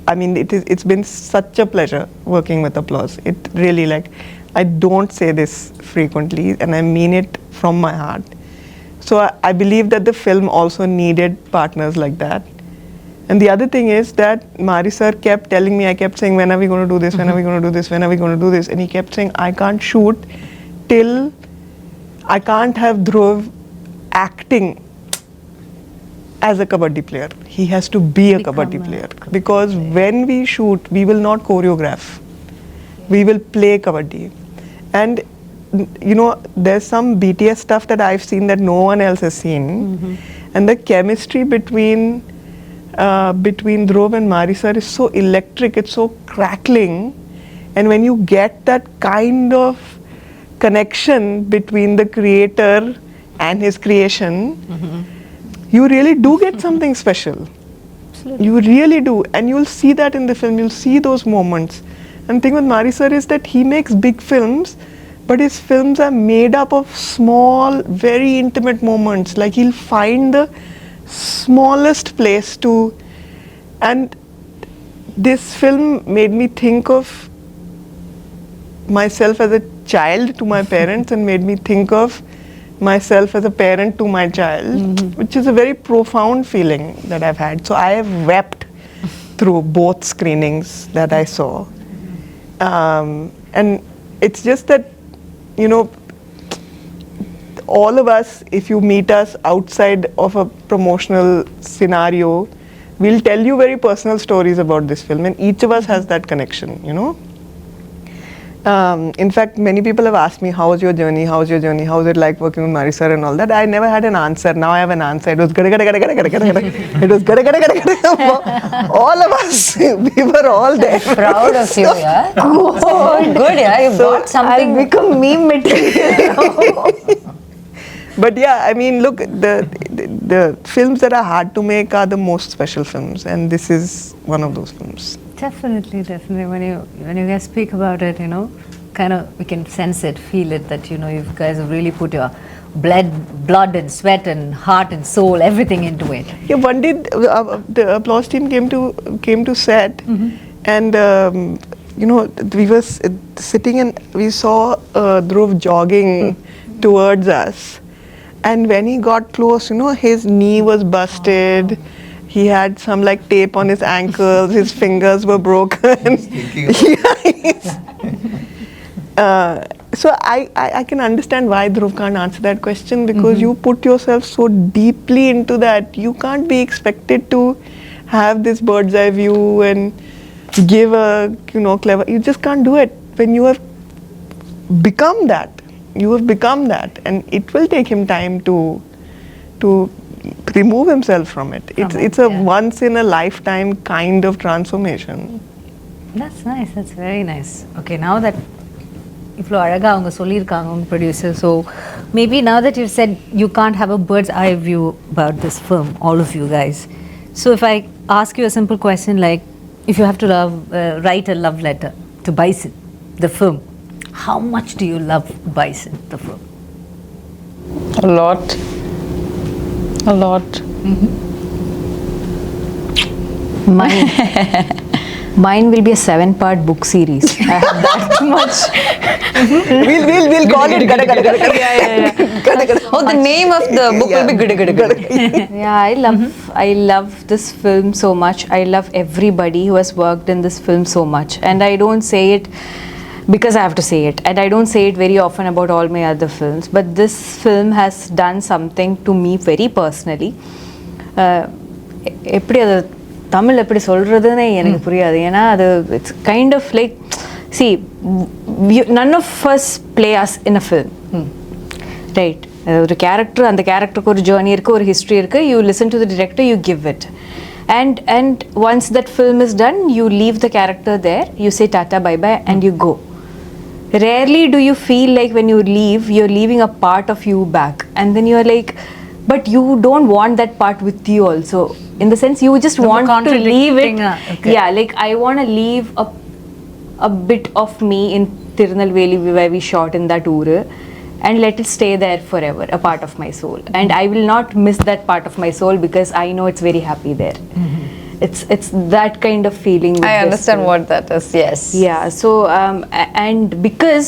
I mean, it's been such a pleasure working with Applause. It really, like, I don't say this frequently, and I mean it from my heart. So I believe that the film also needed partners like that. And the other thing is that Mari sir kept telling me, I kept saying, when are we going to do this, when are we going to do this, when are we going to do this? And he kept saying, I can't shoot till I can't have Dhruv acting as a kabaddi player. He has to be a kabaddi player. Because when we shoot, we will not choreograph. We will play kabaddi. And you know, there's some BTS stuff that I've seen that no one else has seen. And the chemistry between Dhruv and Mari sir is so electric, it's so crackling. And when you get that kind of connection between the creator and his creation, you really do get something special. Absolutely. You really do. And you'll see that in the film, you'll see those moments. And the thing with Mari sir is that he makes big films, but his films are made up of small, very intimate moments. Like he'll find the smallest place to, and this film made me think of myself as a child to my parents and made me think of myself as a parent to my child, which is a very profound feeling that I've had. So I have wept through both screenings that I saw. And it's just that, you know, all of us, if you meet us outside of a promotional scenario, we'll tell you very personal stories about this film, and each of us has that connection, you know. In fact, many people have asked me, how's your journey, how's it like working with Mari sir and all that. I never had an answer. Now I have an answer. It was gada gada gada gada gada gada gada. It was gada gada gada gada. All of us, we were all there. Proud of you, yeah. Oh, good, yeah. You got something. I'll become meme material. But yeah, I mean, look, the films that are hard to make are the most special films, and this is one of those films. Definitely. When you guys speak about it, you know, kind of we can sense it, feel it, that you know you guys have really put your blood and sweat and heart and soul, everything into it. Yeah, one day the applause team came to set, and you know, we were sitting and we saw Dhruv jogging towards us, and when he got close, you know, his knee was busted. He had some like tape on his ankles, his fingers were broken. So I can understand why Dhruv can't answer that question, because you put yourself so deeply into that. You can't be expected to have this bird's eye view and give a, you know, clever, you just can't do it. When you have become that, and it will take him time to remove himself from it. It's a once in a lifetime kind of transformation. That's nice. That's very nice. Okay, now that இவ்வளோ அழகாக அவங்க சொல்லியிருக்காங்க உங்கள் producer, so maybe now that you've said you can't have a bird's eye view about this film, all of you guys, so if I ask you a simple question like, if you have to write a love letter to Bison, the film, how much do you love Bison, the film? A lot. Mine will be a 7-part book series. I have that much. We'll call it gada gada gada gada. Yeah. Oh, the name of the book will be gada gada gada. Yeah, I love this film so much. I love everybody who has worked in this film so much, and I don't say it because I have to say it, and I don't say it very often about all my other films, but this film has done something to me very personally. எப்படி அது தமிழ் எப்படி சொல்கிறதுன்னு எனக்கு புரியாது. ஏன்னா அது it's kind of like, see none of us play us in a film, right? ஒரு character, அந்த கேரக்டருக்கு ஒரு ஜேர்னி இருக்குது, ஒரு ஹிஸ்ட்ரி இருக்குது. You listen to the director, you give it, and once that film is done, you leave the character there, you say tata bye bye and you go. Rarely do you feel like when you leave, you're leaving a part of you back, and then you're like, but you don't want that part with you also. In the sense, you just want to leave it. Okay. Yeah, like I want to leave a bit of me in Tirunelveli where we shot in that uru, and let it stay there forever, a part of my soul. And I will not miss that part of my soul because I know it's very happy there. It's that kind of feeling with I this understand film. what that is, yes. Yeah, so and because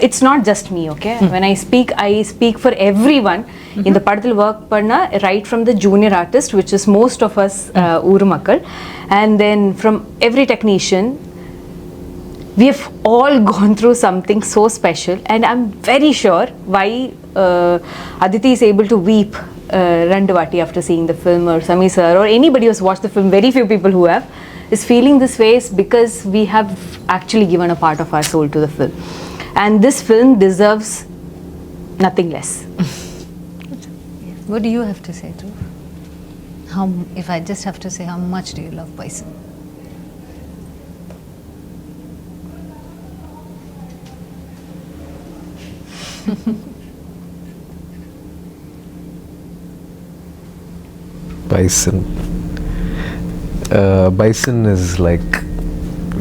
it's not just me, okay? When I speak for everyone. In the படத்தில் work பண்ண right from the junior artist, which is most of us ஊர் மக்கள், and then from every technician, we have all gone through something so special, and I'm very sure why Aditi is able to weep Randavati after seeing the film, or Sami sir, or anybody who's watched the film, very few people who have, is feeling this way is because we have actually given a part of our soul to the film. And this film deserves nothing less. What do you have to say, too? If I just have to say, how much do you love Bison? Bison. Bison is like,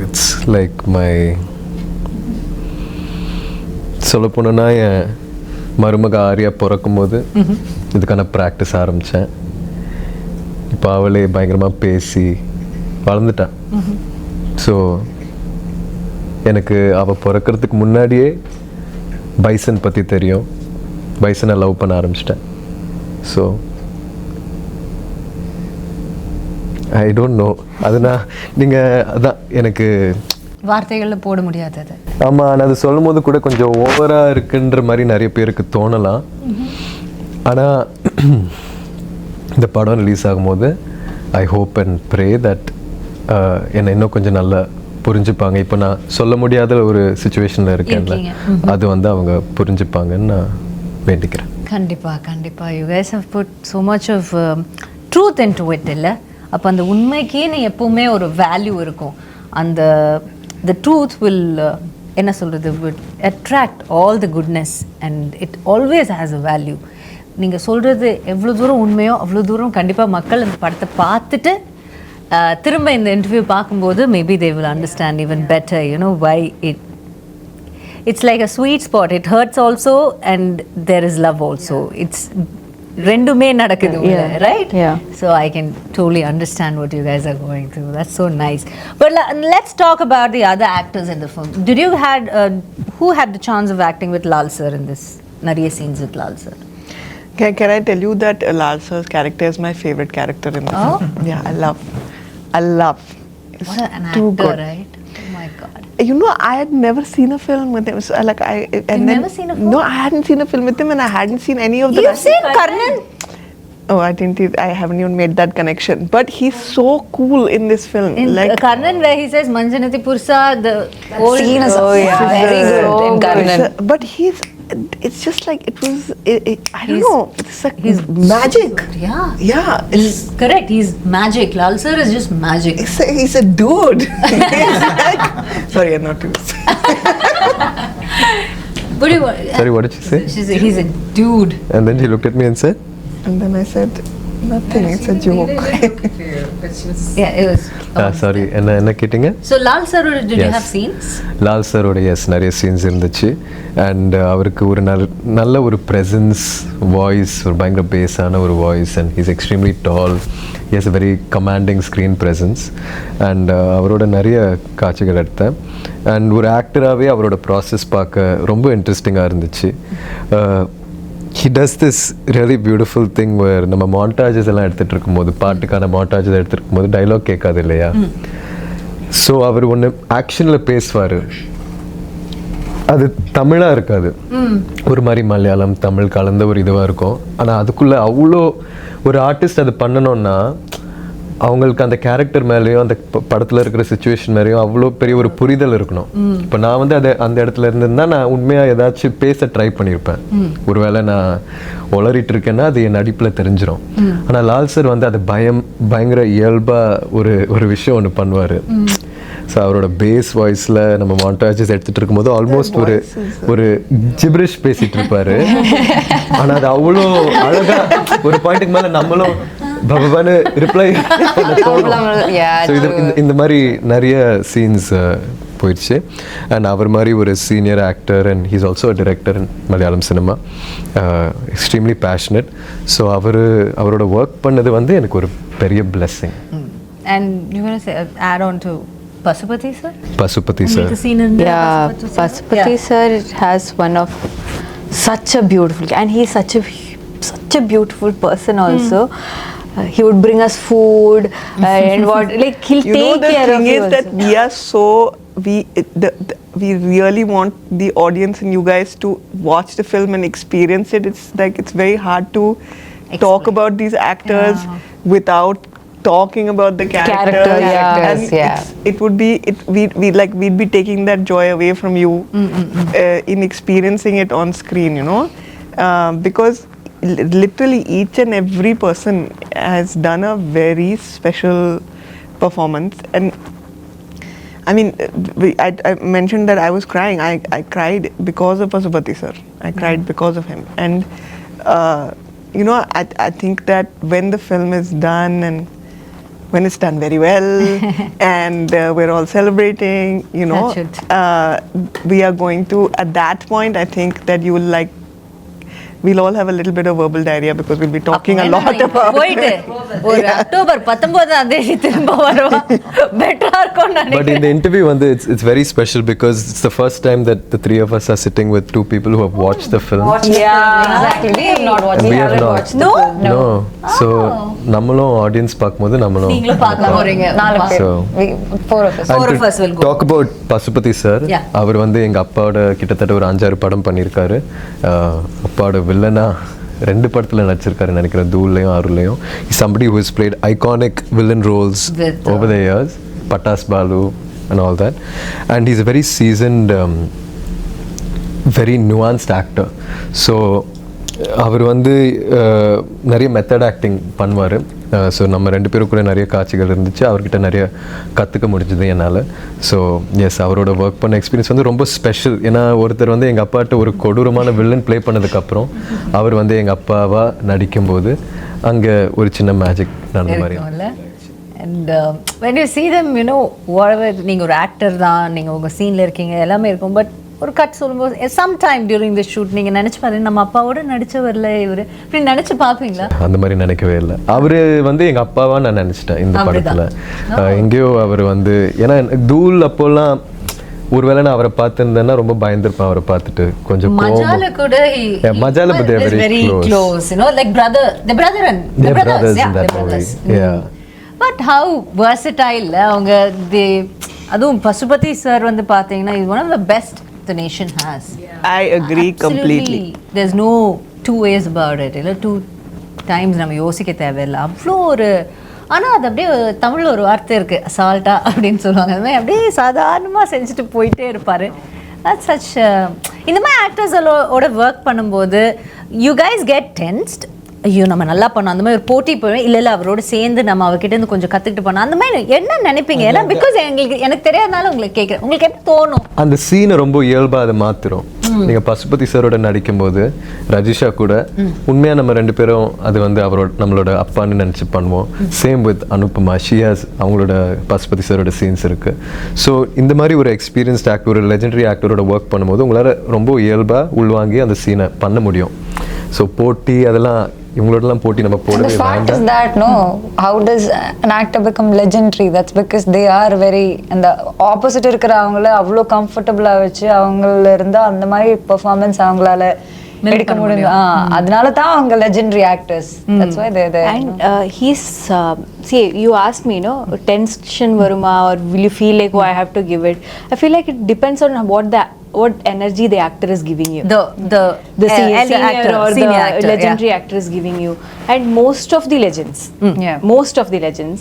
it's like my, சொல்ல போனோன்னா என் மருமக ஆரியா பிறக்கும் போது இதுக்கான practice ஆரம்பித்தேன். இப்போ அவளே பயங்கரமாக பேசி வளர்ந்துட்டான். ஸோ எனக்கு அவள் பிறக்கிறதுக்கு முன்னாடியே பைசன் பற்றி தெரியும். பைசனை லவ் பண்ண ஆரம்பிச்சிட்டேன். So I don't know. அதுனா நீங்கள் அதான் எனக்கு வார்த்தைகளில் போட முடியாது அது. ஆமாம், நான் அது சொல்லும் போது கூட கொஞ்சம் ஓவராக இருக்குன்ற மாதிரி நிறைய பேருக்கு தோணலாம். ஆனால் இந்த படம் ரிலீஸ் ஆகும்போது I hope and pray that என்னை இன்னும் கொஞ்சம் நல்லா புரிஞ்சுப்பாங்க. இப்போ நான் சொல்ல முடியாத ஒரு சுச்சுவேஷனில் இருக்கேன்ல, அது வந்து அவங்க புரிஞ்சுப்பாங்கன்னு நான் வேண்டிக்கிறேன். கண்டிப்பாக you guys have put so much of truth into it இல்லை? அப்போ அந்த உண்மைக்கேன்னு எப்போவுமே ஒரு வேல்யூ இருக்கும். அந்த the truth will என்ன சொல்கிறது, would attract all the goodness and it always has a value. நீங்கள் சொல்கிறது எவ்வளோ தூரம் உண்மையோ அவ்வளோ தூரம் கண்டிப்பாக மக்கள் இந்த படத்தை பார்த்துட்டு திரும்ப இந்த இன்டர்வியூ பார்க்கும்போது maybe they will understand even better, you know, why it's like a sweet spot. It hurts also and there is love also. It's ரெண்டுமே நடக்குது, right? Yeah. So I can totally understand what you guys are going through. That's so nice. But let's talk about the other actors in the film. Did you who had the chance of acting with Lal sir in this? Nariya scenes with Lal sir. Can I tell you that Lal sir's character is my favorite character in the film? Yeah, I love. It's What an too actor, good. right? Oh my God. You know, I had never seen a film with him. So, never seen a film? No, I hadn't seen a film with him, and I hadn't seen any of the. You've seen Karnan? Oh, I haven't even made that connection. But he's so cool in this film. In Karnan, where he says Manjanati Pursa, the old scene is very good in Karnan. But it's just like it was. I don't know. It's like magic. Yeah. He's correct. He's magic. Lal sir is just magic. He's a dude. Sorry, I'm not too. Sorry, what did she say? He's a dude. And then she looked at me and said, And then I said, nothing, it's a joke. Yeah, it was. Sorry, என்ன கேட்டிங்க? So Lal sir, did you Yes. have scenes? Lal சரோட நிறைய scenes இருந்துச்சு. And அவருக்கு ஒரு நல்ல ஒரு presence, voice, ஒரு பயங்கர பேஸான ஒரு voice, and he's extremely tall. He has a very commanding screen presence. And அவரோட நிறைய காட்சிகள் எடுத்தேன். அண்ட் ஒரு ஆக்டராகவே அவரோட ப்ராசஸ் பார்க்க ரொம்ப இன்ட்ரெஸ்டிங்காக இருந்துச்சு. He does this really beautiful thing where நம்ம மாண்டாஜஸ் எல்லாம் எடுத்துகிட்டு இருக்கும்போது, பாட்டுக்கான மாண்டாஜஸ் எடுத்துகிட்டு இருக்கும்போது டைலாக் கேட்காது இல்லையா? ஸோ அவர் ஒன்று ஆக்ஷனில் பேசுவார், அது தமிழாக இருக்காது, ஒரு மாதிரி மலையாளம் தமிழ் கலந்த ஒரு இதுவாக இருக்கும். ஆனால் அதுக்குள்ளே அவ்வளோ ஒரு ஆர்டிஸ்ட் அது பண்ணணும்னா அவங்களுக்கு அந்த கேரக்டர் மேலேயும் அந்த படத்தில் இருக்கிற சுச்சுவேஷன் மேலேயும் அவ்வளோ பெரிய ஒரு புரிதல் இருக்கணும். இப்போ நான் வந்து அந்த இடத்துல இருந்திருந்தா நான் உண்மையாக ஏதாச்சும் பேச ட்ரை பண்ணியிருப்பேன். ஒருவேளை நான் உளறிட்டு இருக்கேன்னா அது என் நடிப்பில் தெரிஞ்சிடும். ஆனால் லால் சார் வந்து அது பயங்கர இயல்பாக ஒரு விஷயம் ஒன்று பண்ணுவார். ஸோ அவரோட பேஸ் வாய்ஸில் நம்ம மாண்டாஜஸ் எடுத்துகிட்டு இருக்கும்போது ஆல்மோஸ்ட் ஒரு ஜிப்ரிஷ் பேசிகிட்டு இருப்பார். ஆனால் அது அவ்வளோ அழகாக ஒரு பாயிண்ட்டுக்கு மேலே நம்மளும் பகவானு ரிப்ளை. இந்த மாதிரி நிறைய சீன்ஸ் போயிடுச்சு. அண்ட் அவர் மாதிரி ஒரு senior actor, and he's also a director in Malayalam cinema, extremely passionate. So அவரோட ஒர்க் பண்ணது வந்து எனக்கு ஒரு பெரிய blessing. And you want to say add on to Pasupathi sir Pasupathi sir உங்களுக்கு சீன் இருந்து Yeah, Pasupati sir has one of such a beautiful, and he's such a beautiful person also. He would bring us food and what, like he'll You know, take the care of thing you is that also. we are so we really want the audience and you guys to watch the film and experience it. It's like it's very hard to talk about these actors without talking about the characters. Characters, And yeah. it would be we'd be taking that joy away from you in experiencing it on screen, you know, because literally each and every person has done a very special performance. And I mean, I mentioned that I was crying. I cried because of Pasupati sir. I cried because of him. And you know, I think that when the film is done and when it's done very well and we're all celebrating, you know, we are going to, at that point, I think that you will like, we'll all have a little bit of verbal diarrhea because we'll be talking a lot about போயிட்டு ஒரு October 19ஆம் தேதி திரும்ப வருவா பெட்டரா இருக்கும் But in நினைக்கிறேன் the interview, it's very special because it's the first time that the three of us are sitting with two people who have watched the film. Exactly. We have not watched. We have not. No? No. So நம்மளும் audience பார்க்கும்போது நம்மளும் நீங்களும் பார்க்க போறீங்க நாலு பேர். So Four of us. and Four to of us will go. talk about Pasupathi sir. Yeah. அவர் வந்து எங்க அப்பாவோட கிட்டத்தட்ட ஒரு 5-6 படம் பண்ணியிருக்காரு. அப்பாவோட வில்லனா 2 படத்துல நடிச்சிருக்காரு நினைக்கிறேன், தூள்லையும் ஆறுலையும். Somebody who has played iconic villain roles With, over the years, Patas Balu and all that, and he's a very seasoned very nuanced actor. So அவர் வந்து நிறைய மெத்தட் ஆக்டிங் பண்ணுவார். ஸோ நம்ம 2 பேரும் கூட நிறைய காட்சிகள் இருந்துச்சு, அவர்கிட்ட நிறைய கற்றுக்க முடிஞ்சது என்னால். ஸோ எஸ், அவரோட ஒர்க் பண்ண எக்ஸ்பீரியன்ஸ் வந்து ரொம்ப ஸ்பெஷல். ஏன்னா ஒருத்தர் வந்து எங்கள் அப்பாட்ட ஒரு கொடூரமான வில்லன் ப்ளே பண்ணதுக்கப்புறம் அவர் வந்து எங்கள் அப்பாவாக நடிக்கும்போது அங்கே ஒரு சின்ன மேஜிக் நடந்த மாதிரி. And when you see them, you know, whatever, நீங்கள் ஒரு ஆக்டர் தான், நீங்கள் உங்கள் சீனில் இருக்கீங்க, எல்லாமே இருக்கும். பட் ஒரு கட் சொல்லும்போது சம்டைம் டியூரிங் தி ஷூட் நீங்கள் நினச்சி பாருங்க, நம்ம அப்பாவோட நடிச்சவரில் இவர் இப்படி நினச்சி பார்ப்பீங்களா? அந்த மாதிரி நினைக்கவே இல்லை. அவர் வந்து எங்கள் அப்பாவா நான் நினச்சிட்டேன் இந்த படத்தில். எங்கேயோ அவர் வந்து, ஏன்னா தூள் அப்போல்லாம் ஒருவேளை நான் அவரை பார்த்துருந்தேன்னா ரொம்ப பயந்துருப்பேன். அவரை பார்த்துட்டு கொஞ்சம் மஜால கூட மஜால பத்தி very close, you know, like the brothers in that movie. Yeah. But how versatile அவங்க அதுவும் பசுபதி சார் வந்து பார்த்தீங்கன்னா is one of the best the nation has. I agree completely. There's no two ways about it. இல்லை 2 times நம்ம யோசிக்க தேவையில்லை. அவ்வளோ ஒரு, ஆனால் அது அப்படியே தமிழில் ஒரு வார்த்தை இருக்குது, அசால்ட்டா அப்படின்னு சொல்லுவாங்க. அது மாதிரி அப்படியே சாதாரணமாக செஞ்சுட்டு போயிட்டே இருப்பார். That's such இந்த மாதிரி ஆக்டர்ஸோட ஒர்க் பண்ணும்போது you guys get tensed. ஐயோ நம்ம நல்லா பண்ணோம், அந்த மாதிரி ஒரு போட்டி போய் இல்லை அவரோட சேர்ந்து நம்ம அவர்கிட்ட இருந்து கொஞ்சம் கற்றுக்கிட்டு பண்ணோம், அந்த மாதிரி என்ன நினைப்பீங்க? ஏன்னா பிகாஸ் எனக்கு தெரியாதனால உங்களுக்கு கேட்குறேன், உங்களுக்கு என்ன தோணும்? அந்த சீனை ரொம்ப இயல்பாக அதை மாற்றிடும். நீங்கள் பசுபதி சாரோட நடிக்கும்போது ரஜிஷா கூட உண்மையாக நம்ம 2 பேரும் அது வந்து அவரோட நம்மளோட அப்பான்னு நினச்சி பண்ணுவோம். சேம் வித் அனுபமா, ஷியாஸ், அவங்களோட பசுபதி சாரோட சீன்ஸ் இருக்குது. ஸோ இந்த மாதிரி ஒரு எக்ஸ்பீரியன்ஸ்ட் ஆக்டர், ஒரு லெஜெண்டரி ஆக்டரோட ஒர்க் பண்ணும்போது உங்களால் ரொம்ப இயல்பாக உள்வாங்கி அந்த சீனை பண்ண முடியும். ஸோ போட்டி அதெல்லாம் இவங்களோடலாம் போட்டி நம்ம போடவே The fact is வேண்டாம். that, no, how does an actor become legendary? That's because they are very, and the opposite இருக்கிற அவங்கள அவ்வளோ கம்ஃபர்டபுளாக வச்சு அவங்கள இருந்தா அந்த மாதிரி பெர்ஃபார்மன்ஸ் அவங்களால எடுக்க முடியும். அதனால தான் அவங்க legendary actors. That's why they're there. And he's see, you asked me, no, tension varuma, or will you feel like, oh, I have to give it? I feel like it depends on what energy the actor is giving you. The senior actor or the legendary actor is giving you. And most of the legends, most of the legends,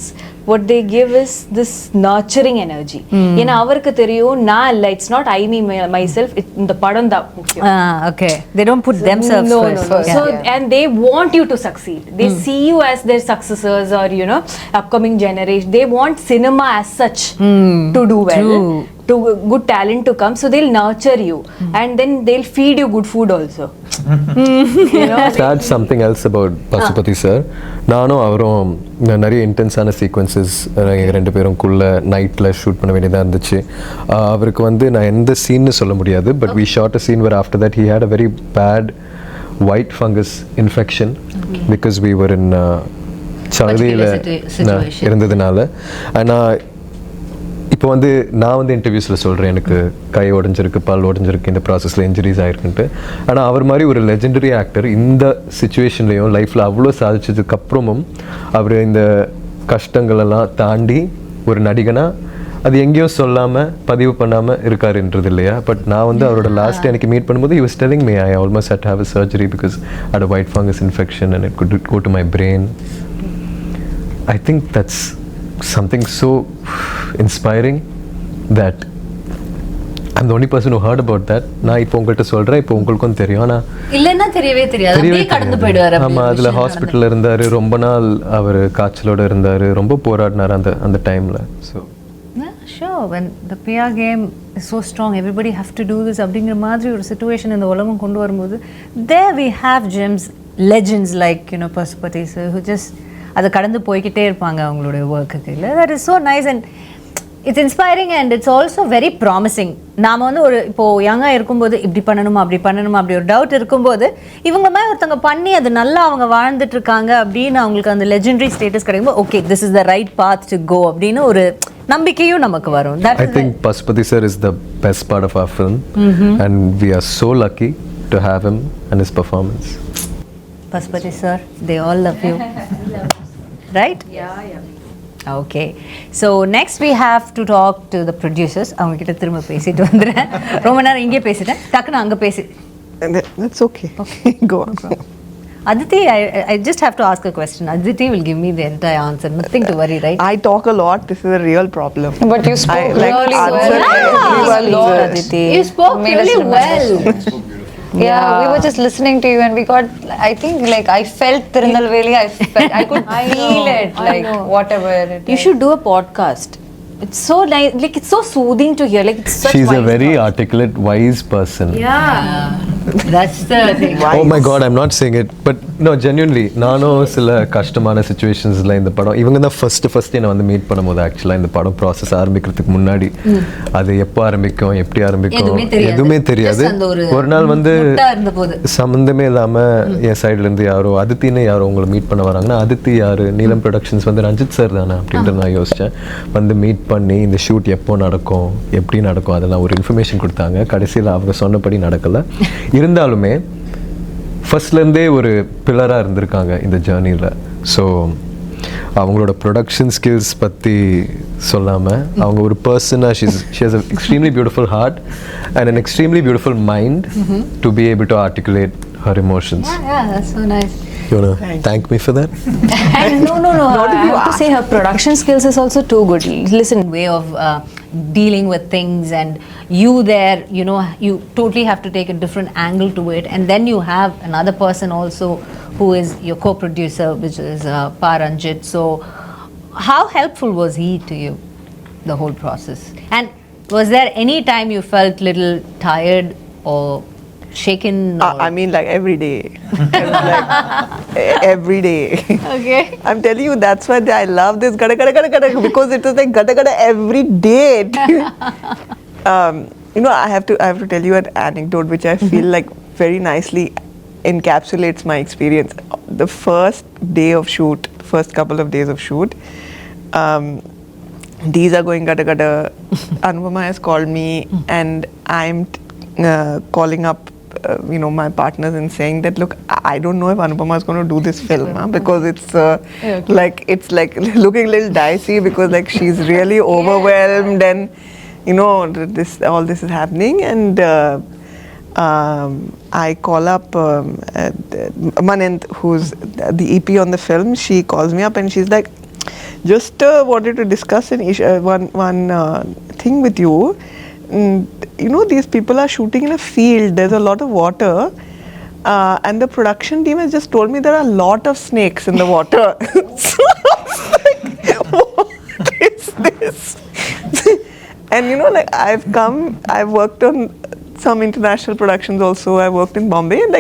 what they give is this nurturing energy. ஏன்னா அவருக்கு தெரியும் நான் இல்லை, it's not I me myself, இந்த படம் தான் முக்கியம். Okay, they don't put themselves first. No. So and they want you to succeed. They see you as their successors, or you know, upcoming generation. They want cinema as such to do well. To good talent to come, so they'll nurture you and then they'll feed you good food also. You know, That's something else about Pasupathi sir. நானும் அவரும் நிறைய இன்டென்ஸான sequences எங்கள் 2 பேருக்குள்ள நைட்டில் shoot பண்ண வேண்டியதாக இருந்துச்சு. அவருக்கு வந்து நான் எந்த சீன்னு சொல்ல முடியாது, but we shot a scene where after that he had a very bad white fungus infection because we were in சவுதியில் இருந்ததுனால. ஆனால் இப்போ வந்து நான் வந்து இன்டர்வியூஸில் சொல்கிறேன் எனக்கு கை உடஞ்சிருக்கு பல் உடஞ்சிருக்கு இந்த ப்ராசஸில் இன்ஜுரிஸ் ஆகிருக்குன்ட்டு. ஆனால் அவர் மாதிரி ஒரு லெஜெண்டரி ஆக்டர் இந்த சுச்சுவேஷன்லேயும் லைஃப்பில் அவ்வளோ சாதிச்சதுக்கப்புறமும் அவர் இந்த கஷ்டங்களெல்லாம் தாண்டி ஒரு நடிகனாக அது எங்கேயும் சொல்லாமல் பதிவு பண்ணாமல் இருக்காருன்றது இல்லையா. பட் நான் வந்து அவரோட லாஸ்ட் எனக்கு மீட் பண்ணும்போது he was telling me I almost had to have a surgery because I had a white fungus infection and it could go to my brain. I think that's something so inspiring that I'm the only person who heard about that. நான் இப்போ உங்கள்கிட்ட சொல்கிறேன், இப்போ உங்களுக்கும் தெரியும். ஆனால் இல்லைன்னா தெரியவே தெரியாது, அப்படியே கடந்து போயிடுவார். ஆமாம், அதில் ஹாஸ்பிட்டலில் இருந்தார், ரொம்ப நாள் அவர் காய்ச்சலோடு இருந்தார், ரொம்ப போராடினார் அந்த டைமில். So sure, when the PR game is so strong, everybody have to do this அப்படிங்கிற மாதிரி ஒரு situation இந்த உலகம் கொண்டு வரும்போது there we have gems, legends like Pasupathi sir who just அதை கடந்து போய்கிட்டே இருப்பாங்க அவங்களுடைய ஒர்க்குக்கு. இல்லை, that is so nice and it's inspiring and it's also very promising. நாம் வந்து ஒரு இப்போது யங்காக இருக்கும்போது இப்படி பண்ணணுமா அப்படி ஒரு டவுட் இருக்கும்போது இவங்க மாதிரி ஒருத்தவங்க பண்ணி அது நல்லா அவங்க வாழ்ந்துட்டு இருக்காங்க அப்படின்னு அவங்களுக்கு அந்த லெஜெண்டரி ஸ்டேட்டஸ் கிடைக்கும்போது okay this is the right path to go அப்படின்னு ஒரு நம்பிக்கையும் நமக்கு வரும். I think Pasupati sir is the best part of our film and we are so lucky to have him and his performance. Pasupati sir, they all love you. Right? Yeah. Okay. So next we have to talk to the producers. அவங்க கிட்ட திரும்ப பேசிட்டு வந்துறேன். ரொம்ப நேரம் இங்கே பேசிட்டேன், டக்குன்னு அங்கே பேசி. That's okay. Go on. Aditi, I just have to ask a question. Aditi will give me the entire answer. Nothing to worry, right? I talk a lot. This is a real problem. But you spoke really answer well. everyone's Aditi. You spoke Made us really remember. well. Yeah, we were just listening to you and we got, I think like I felt Tirunelveli, I could feel it, like whatever it You is. should do a podcast. It's so nice, like it's so soothing to hear. Like it's such She's a wise very thoughts. articulate, wise person. That's the thing. Oh my god, I'm not saying it, but no, genuinely நானும் சில கஷ்டமான சுச்சுவேஷன்ஸில் இந்த படம் இவங்க தான் first என்னை வந்து meet பண்ணும்போது ஆக்சுவலாக இந்த படம் ப்ராசஸ் ஆரம்பிக்கிறதுக்கு முன்னாடி அது எப்போ ஆரம்பிக்கும் எப்படி ஆரம்பிக்கும் எதுவுமே தெரியாது. ஒரு நாள் வந்து சம்மந்தமே இல்லாமல் என் சைட்லேருந்து யாரோ அதித்தின்னு யாரோ உங்களை மீட் பண்ண வராங்கன்னா அதித்தி யார், நீலம் ப்ரொடக்ஷன்ஸ் வந்து ரஞ்சித் சார் தானே அப்படின்ட்டு நான் யோசித்தேன். வந்து மீட் பண்ணி இந்த ஷூட் எப்போ நடக்கும் எப்படி நடக்கும் அதெல்லாம் ஒரு இன்ஃபர்மேஷன் கொடுத்தாங்க. கடைசியில் அவங்க சொன்னபடி நடக்கலை. இருந்தாலுமே ஃபர்ஸ்ட்லேருந்தே ஒரு பில்லராக இருந்திருக்காங்க இந்த ஜேர்னியில். ஸோ அவங்களோட ப்ரொடக்ஷன் ஸ்கில்ஸ் பற்றி சொல்லாமல் அவங்க ஒரு பர்சனாக she has a extremely beautiful heart and an extremely beautiful mind to be able to articulate her emotions. Yeah, that's so nice. You want to thank me for that? No. I have to say her production skills is also too good. Listen, Way of dealing with things and you there, you totally have to take a different angle to it, and then you have another person also who is your co-producer, which is Paranjit. So how helpful was he to you, the whole process? And was there any time you felt little tired or shaken? I mean, like every day. It was like every day. Okay. I'm telling you, that's why I love this gada gada gada gada because it was like gada gada every day. I have to tell you an anecdote which I feel like very nicely encapsulates my experience. The first day of shoot, first couple of days of shoot, these are going gada gada. Anupama has called me and I'm calling up my partners and saying that look, I don't know if Anupama is going to do this film because it's it's like looking a little dicey because like she's really overwhelmed and all this is happening and I call up Manent, who's the EP on the film. She calls me up and she's like, just wanted to discuss one thing with you. These people are shooting in a field. There's a lot of water, and the production team has just told me there are a lot of snakes in the water. So I was like, what is this? And I've worked on some international productions also. I worked in Bombay, and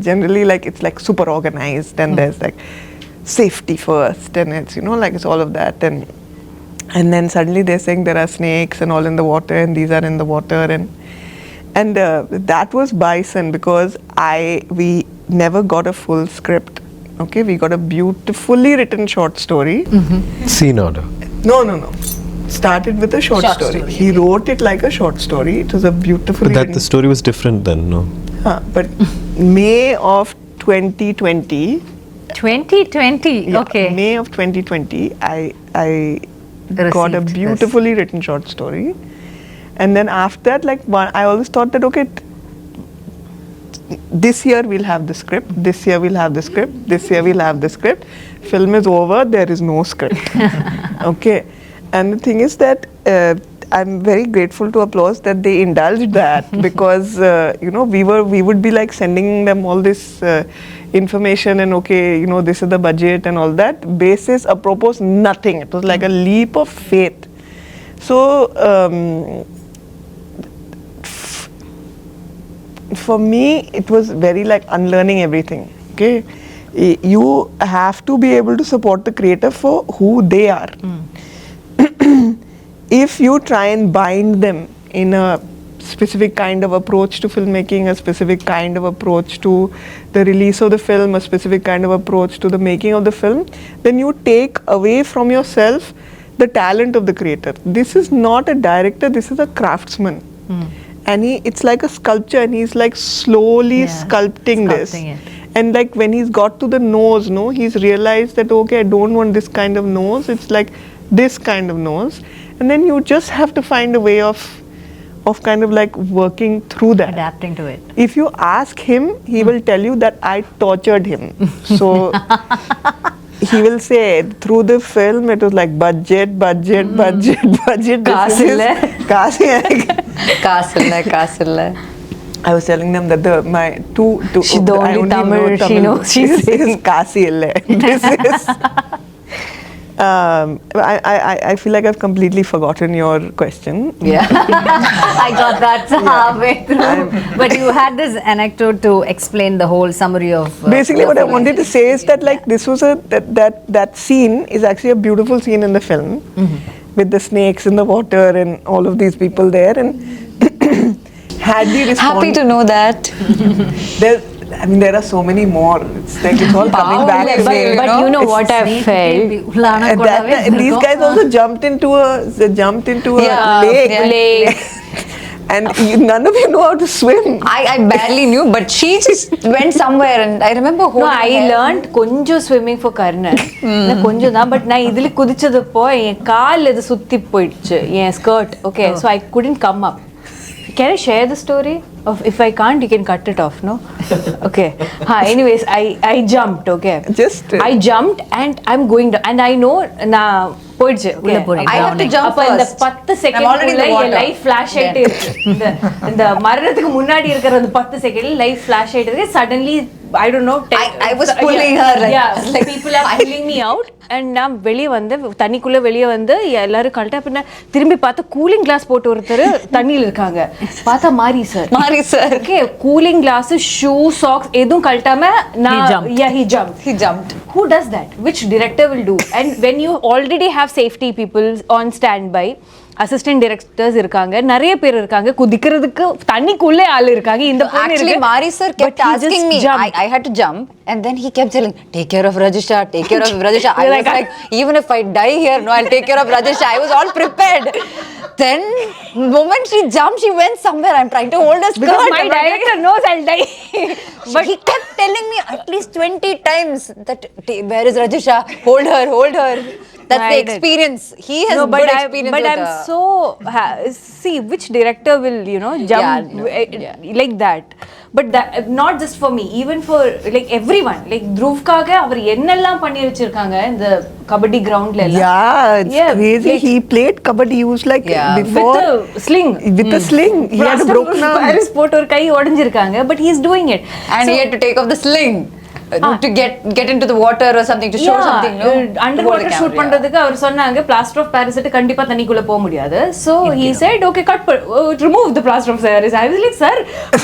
generally it's like super organized, and there's like safety first, and it's it's all of that, and then suddenly they're saying there are snakes and all in the water and these are in the water and that was Bison because we never got a full script. Okay, we got a beautifully written short story. Scene order. No. started with a short story. He wrote it like a short story. It was a beautifully But that the story was different then, no? but May of 2020. 2020. Yeah, Okay. May of 2020, I got a Received beautifully written short story, and then after that, like I always thought that okay, this year we'll have the script. This year we'll have the script. This year we'll have the script. Film is over. There is no script. Okay, and the thing is that I'm very grateful to Applause that they indulged that because you know we would be like sending them all this information and okay, you know, this is the budget and all that. Basis apropos nothing. It was like a leap of faith. So for me it was very like unlearning everything. Okay, you have to be able to support the creator for who they are. If you try and bind them in a specific kind of approach to filmmaking, a specific kind of approach to the release of the film, a specific kind of approach to the making of the film, then you take away from yourself the talent of the creator. This is not a director, this is a craftsman. And it's like a sculpture and he's like slowly sculpting this. it. And like when he's got to the nose, no, he's realized that okay, I don't want this kind of nose, it's like this kind of nose. And then you just have to find a way of kind of like working through that. Adapting to it. If you ask him, he will tell you that I tortured him. So he will say through the film it was like budget. Kaasilla. Kaasilla. Kaasilla. I was telling them that my two She the I only only Tamil know she knows. She's This is Kasi ille. This is I feel like I've completely forgotten your question. Yeah. I got that halfway through. But you had this anecdote to explain the whole summary of. Basically, what I wanted to say is that like this was that scene is actually a beautiful scene in the film with the snakes in the water and all of these people there. And had we responded, Happy to know that. there are so many more. It's like it's all coming back to me. But you know what I felt? These guys also jumped into a lake. Lake. And none of you know how to swim. I barely knew, but she just went somewhere, and I remember No, holding I her. learned கொஞ்சம் swimming for Karnan. கொஞ்சம் தான், but நான் இதுல குதிச்சதப்போ என் கால் இது சுத்தி போயிடுச்சு என் skirt. Okay, so I couldn't come up. Can I share the story? If I can't, you can cut it off, no? Okay. Anyways, I jumped, okay. I jumped and I'm going down. And I know நான் போயிடுச்சு. I have to jump அப்ப இந்த first. 10 I'm already in the second water. Life flash ஆயிட்டே இருக்கு. இந்த மரணத்துக்கு முன்னாடி இருக்கிற அந்த 10 செகண்ட்ல லைஃப் ஃபிளாஷ் ஆயிட்டே இருக்கு. Suddenly I don't know. I was pulling her, like people are pulling me out. And நான் வெளியே வந்து தண்ணிக்குள்ள வெளியே வந்து எல்லாரும் கழட்டா பின்ன திரும்பி பார்த்தா கூலிங் கிளாஸ் போட்டு ஒருத்தர் தண்ணியில் இருக்காங்க. பார்த்தா மாரி sir. Okay, cooling glasses, shoe, socks, edum kaltama he jumped. Who does that? Which director will do? And when you already have safety people on standby, assistant directors irukanga, nariya per irukanga, kudikiradhukku thannikkulle aal irukanga. Inda Actually, Mari sir kept asking me. I had to jump, and then he kept telling, "Take care of Rajisha, take care of Rajisha." I was like, even if I die here, no, I'll take care of Rajisha. I was all prepared. Then, the moment she jumped, she went somewhere. I'm trying to hold her skirt. because my director knows I'll die. But he kept telling me at least 20 times that, "Where is Rajisha? Hold her, hold her." That's the experience. He has good experience. But I'm so see which director will jump like that. But that, not just for me, even for like everyone. Like Dhruvkaga, அவர் என்னெல்லாம் பண்ணி வச்சிருக்காங்க இந்த கபடி கிரவுண்ட்ல எல்லாம். Yeah, it's crazy. Like, he played kabaddi. He was like before with the sling. With the sling, he had a broken arm. Paris போட்டு ஒரு கை உடைஞ்சிருக்காங்க. But he's doing it. And he had to take off the sling. To get into the water or something to show something, no? Underwater shoot பண்றதுக்கு அவர் சொன்னாங்க plaster of paris ட்டு கண்டிப்பா தண்ணிக்குள்ள போக முடியாது. So he said okay remove the plaster of paris. I was like sir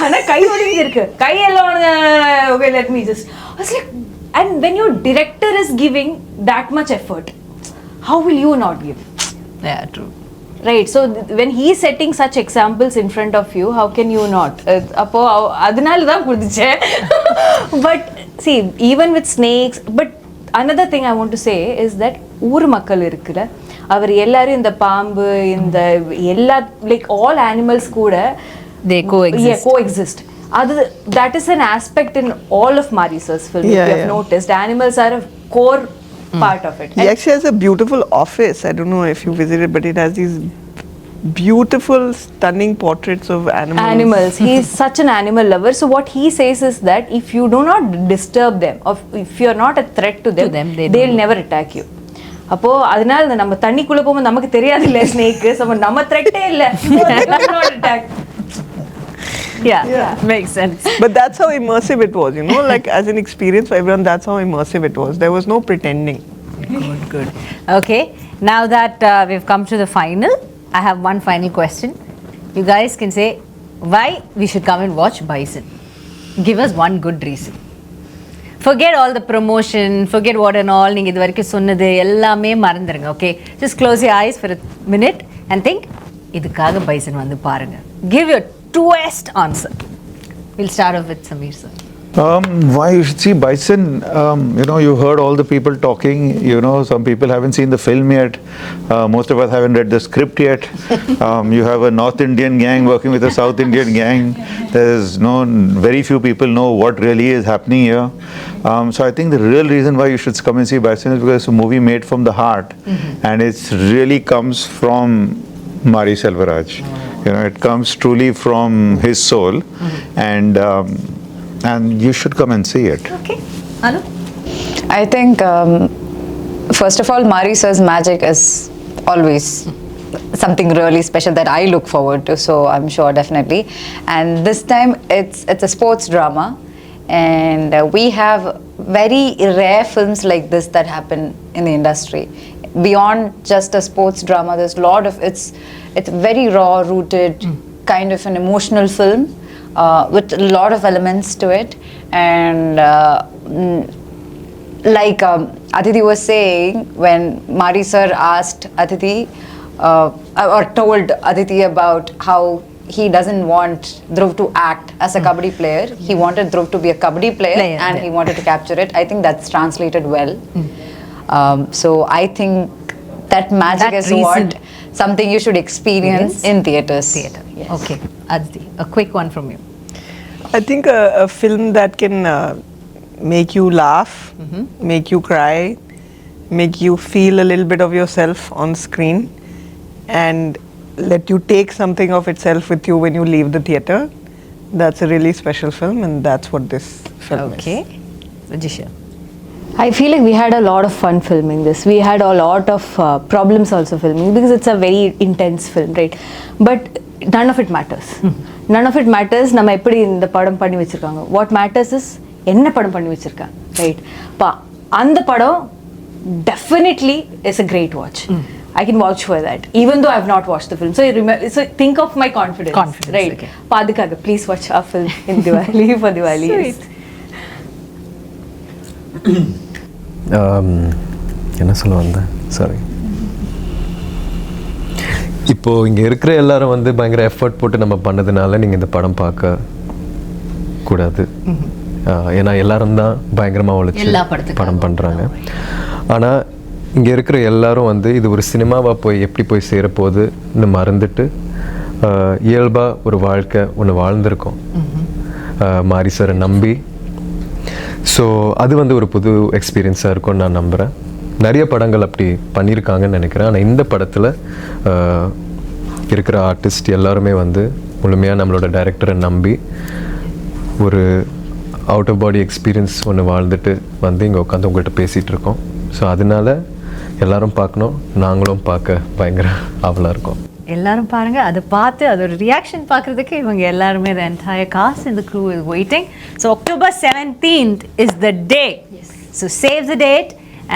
ஆனா கை ஒடிஞ்சு இருக்கு. கை எல்லாம் okay let me just I was like, and when your director is giving that much effort, how will you not give? Yeah, true. Right, so when he's setting such examples in front of you, how can you not? அப்போ அதனால தான் குதிச்சேன். But see, even with snakes, but another thing I want to say is that ஊர் மக்கள் இருக்குல அவர் எல்லாரும் இந்த பாம்பு இந்த எல்லா லைக் ஆல் அனிமல்ஸ் கூட they coexist. That is an aspect in all of Mari's films. Yeah, If you have yeah. noticed, animals are a core part of it. He actually has a beautiful office. I don't know if you visited, but it has these beautiful, stunning portraits of animals. He is such an animal lover. So what he says is that if you do not disturb them, or if you are not a threat to them, they will never attack you. அப்போ அதனால நம்ம தண்ணிக்குள்ள போகும்போது நமக்கு தெரியாது இல்ல snake நம்ம த்ரெட்டே இல்ல attack. Yeah, makes sense. But that's how immersive it was, you know, like as an experience for everyone, that's how immersive it was. There was no pretending. Good. Okay, now that we've come to the final, I have one final question. You guys can say why we should come and watch Bison. Give us one good reason. Forget all the promotion, forget what and all. நீங்க இது வரைக்கும் சொன்னது எல்லாமே மறந்துருங்க. Okay, just close your eyes for a minute and think இதுக்காக Bison வந்து பாருங்க. Give your truest answer. We'll start off with Samir sir. Why you should see Bison? You know, you heard all the people talking. You know, some people haven't seen the film yet. Most of us haven't read the script yet. You have a North Indian gang working with a South Indian gang. There's very few people know what really is happening here. So I think the real reason why you should come and see Bison is because it's a movie made from the heart, and it really comes from Mari Selvaraj. You know, it comes truly from his soul, and you should come and see it. Okay, Anu? I think, first of all, Mari sir's magic is always something really special that I look forward to, so I'm sure definitely. And this time it's a sports drama, and we have very rare films like this that happen in the industry. Beyond just a sports drama, there's a lot of it's very raw rooted, kind of an emotional film with a lot of elements to it. And like Aditi was saying, when Mari sir asked Aditi or told Aditi about how he doesn't want Dhruv to act as a kabaddi player, he wanted Dhruv to be a kabaddi player, and he wanted to capture it. I think that's translated well. So I think that magic That is reason. something you should experience in theaters. Yes. Okay, Aditi, a quick one from you. I think a film that can make you laugh, make you cry, make you feel a little bit of yourself on screen, and let you take something of itself with you when you leave the theater. That's a really special film, and that's what this film is. Okay, Rajisha. I feel like we had a lot of fun filming this. We had a lot of problems also filming because it's a very intense film, right? But none of it matters. None of it matters. நம்ம எப்படி இந்த படம் பண்ணி வச்சிருக்காங்க. What matters is என்ன படம் பண்ணி வச்சிருக்காங்க, right? அந்த படம் definitely is a great watch. I can vouch for that, even though I have not watched the film. So think of my confidence, right? Okay. அதுக்காக please watch our film in Diwali for Diwali. Sweet. என்ன சொல்ல வந்தேன், sorry. இப்போது இங்கே இருக்கிற எல்லாரும் வந்து பயங்கர எஃபர்ட் போட்டு நம்ம பண்ணதுனால நீங்கள் இந்த படம் பார்க்க கூடாது. ஏன்னா எல்லாரும் தான் பயங்கரமாக உழைச்சி படம் பண்ணுறாங்க. ஆனால் இங்கே இருக்கிற எல்லாரும் வந்து இது ஒரு சினிமாவாக போய் எப்படி போய் சேரப்போகுது இந்த மறந்துட்டு இயல்பாக ஒரு வாழ்க்கை ஒன்று வாழ்ந்திருக்கோம் மாரி சாரை நம்பி. ஸோ அது வந்து ஒரு புது எக்ஸ்பீரியன்ஸாக இருக்கும்னு நான் நம்புகிறேன். நிறைய படங்கள் அப்படி பண்ணியிருக்காங்கன்னு நினைக்கிறேன். ஆனால் இந்த படத்தில் இருக்கிற ஆர்டிஸ்ட் எல்லாருமே வந்து முழுமையாக நம்மளோட டைரக்டரை நம்பி ஒரு அவுட் ஆஃப் பாடி எக்ஸ்பீரியன்ஸ் ஒன்று வாழ்ந்துட்டு வந்து இங்கே உட்காந்து உங்கள்கிட்ட பேசிகிட்டு இருக்கோம். ஸோ அதனால எல்லாரும் பார்க்கணும், நாங்களும் பார்க்க பயங்கர ஆவலாக இருக்கோம். எல்லாரும் பாருங்க, அதை பார்த்து அதோட ரியாக்ஷன் பார்க்கறதுக்கு இவங்க எல்லாருமே the entire cast and the crew is waiting. So October 17th is the day. So save the date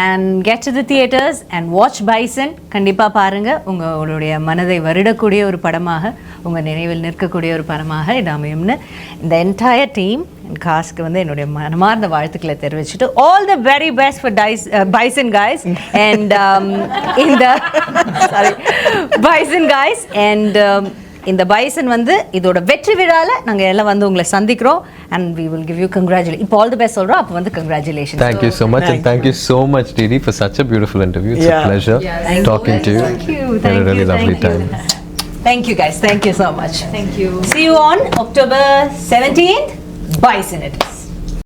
and get to the theaters and watch Bison. கண்டிப்பாக பாருங்க, உங்களுடைய மனதை வருடக்கூடிய ஒரு படமாக, உங்கள் நினைவில் நிற்கக்கூடிய ஒரு படமாக இது அமையும்னு இந்த என்டையர் டீம் அண்ட் காஸ்ட்க்கு வந்து என்னுடைய மனமார்ந்த வாழ்த்துக்களை தெரிவிச்சுட்டு all the very best for Bison guys and in the sorry Bison guys and இந்த பைசன் வந்து இதோட வெற்றி விழால நாங்க எல்லாம் வந்து உங்களை சந்திக்கிறோம் and we will give you congratulations. இப்போ all the best சொல்றோம், அப்போ வந்து congratulations. Thank you so much, and thank you so much, Didi, for such a beautiful interview. It's Yeah. a pleasure talking to you. Thank you. We had a really lovely time. Thank you guys. Thank you so much. Thank you. See you on October 17th. Bison it is.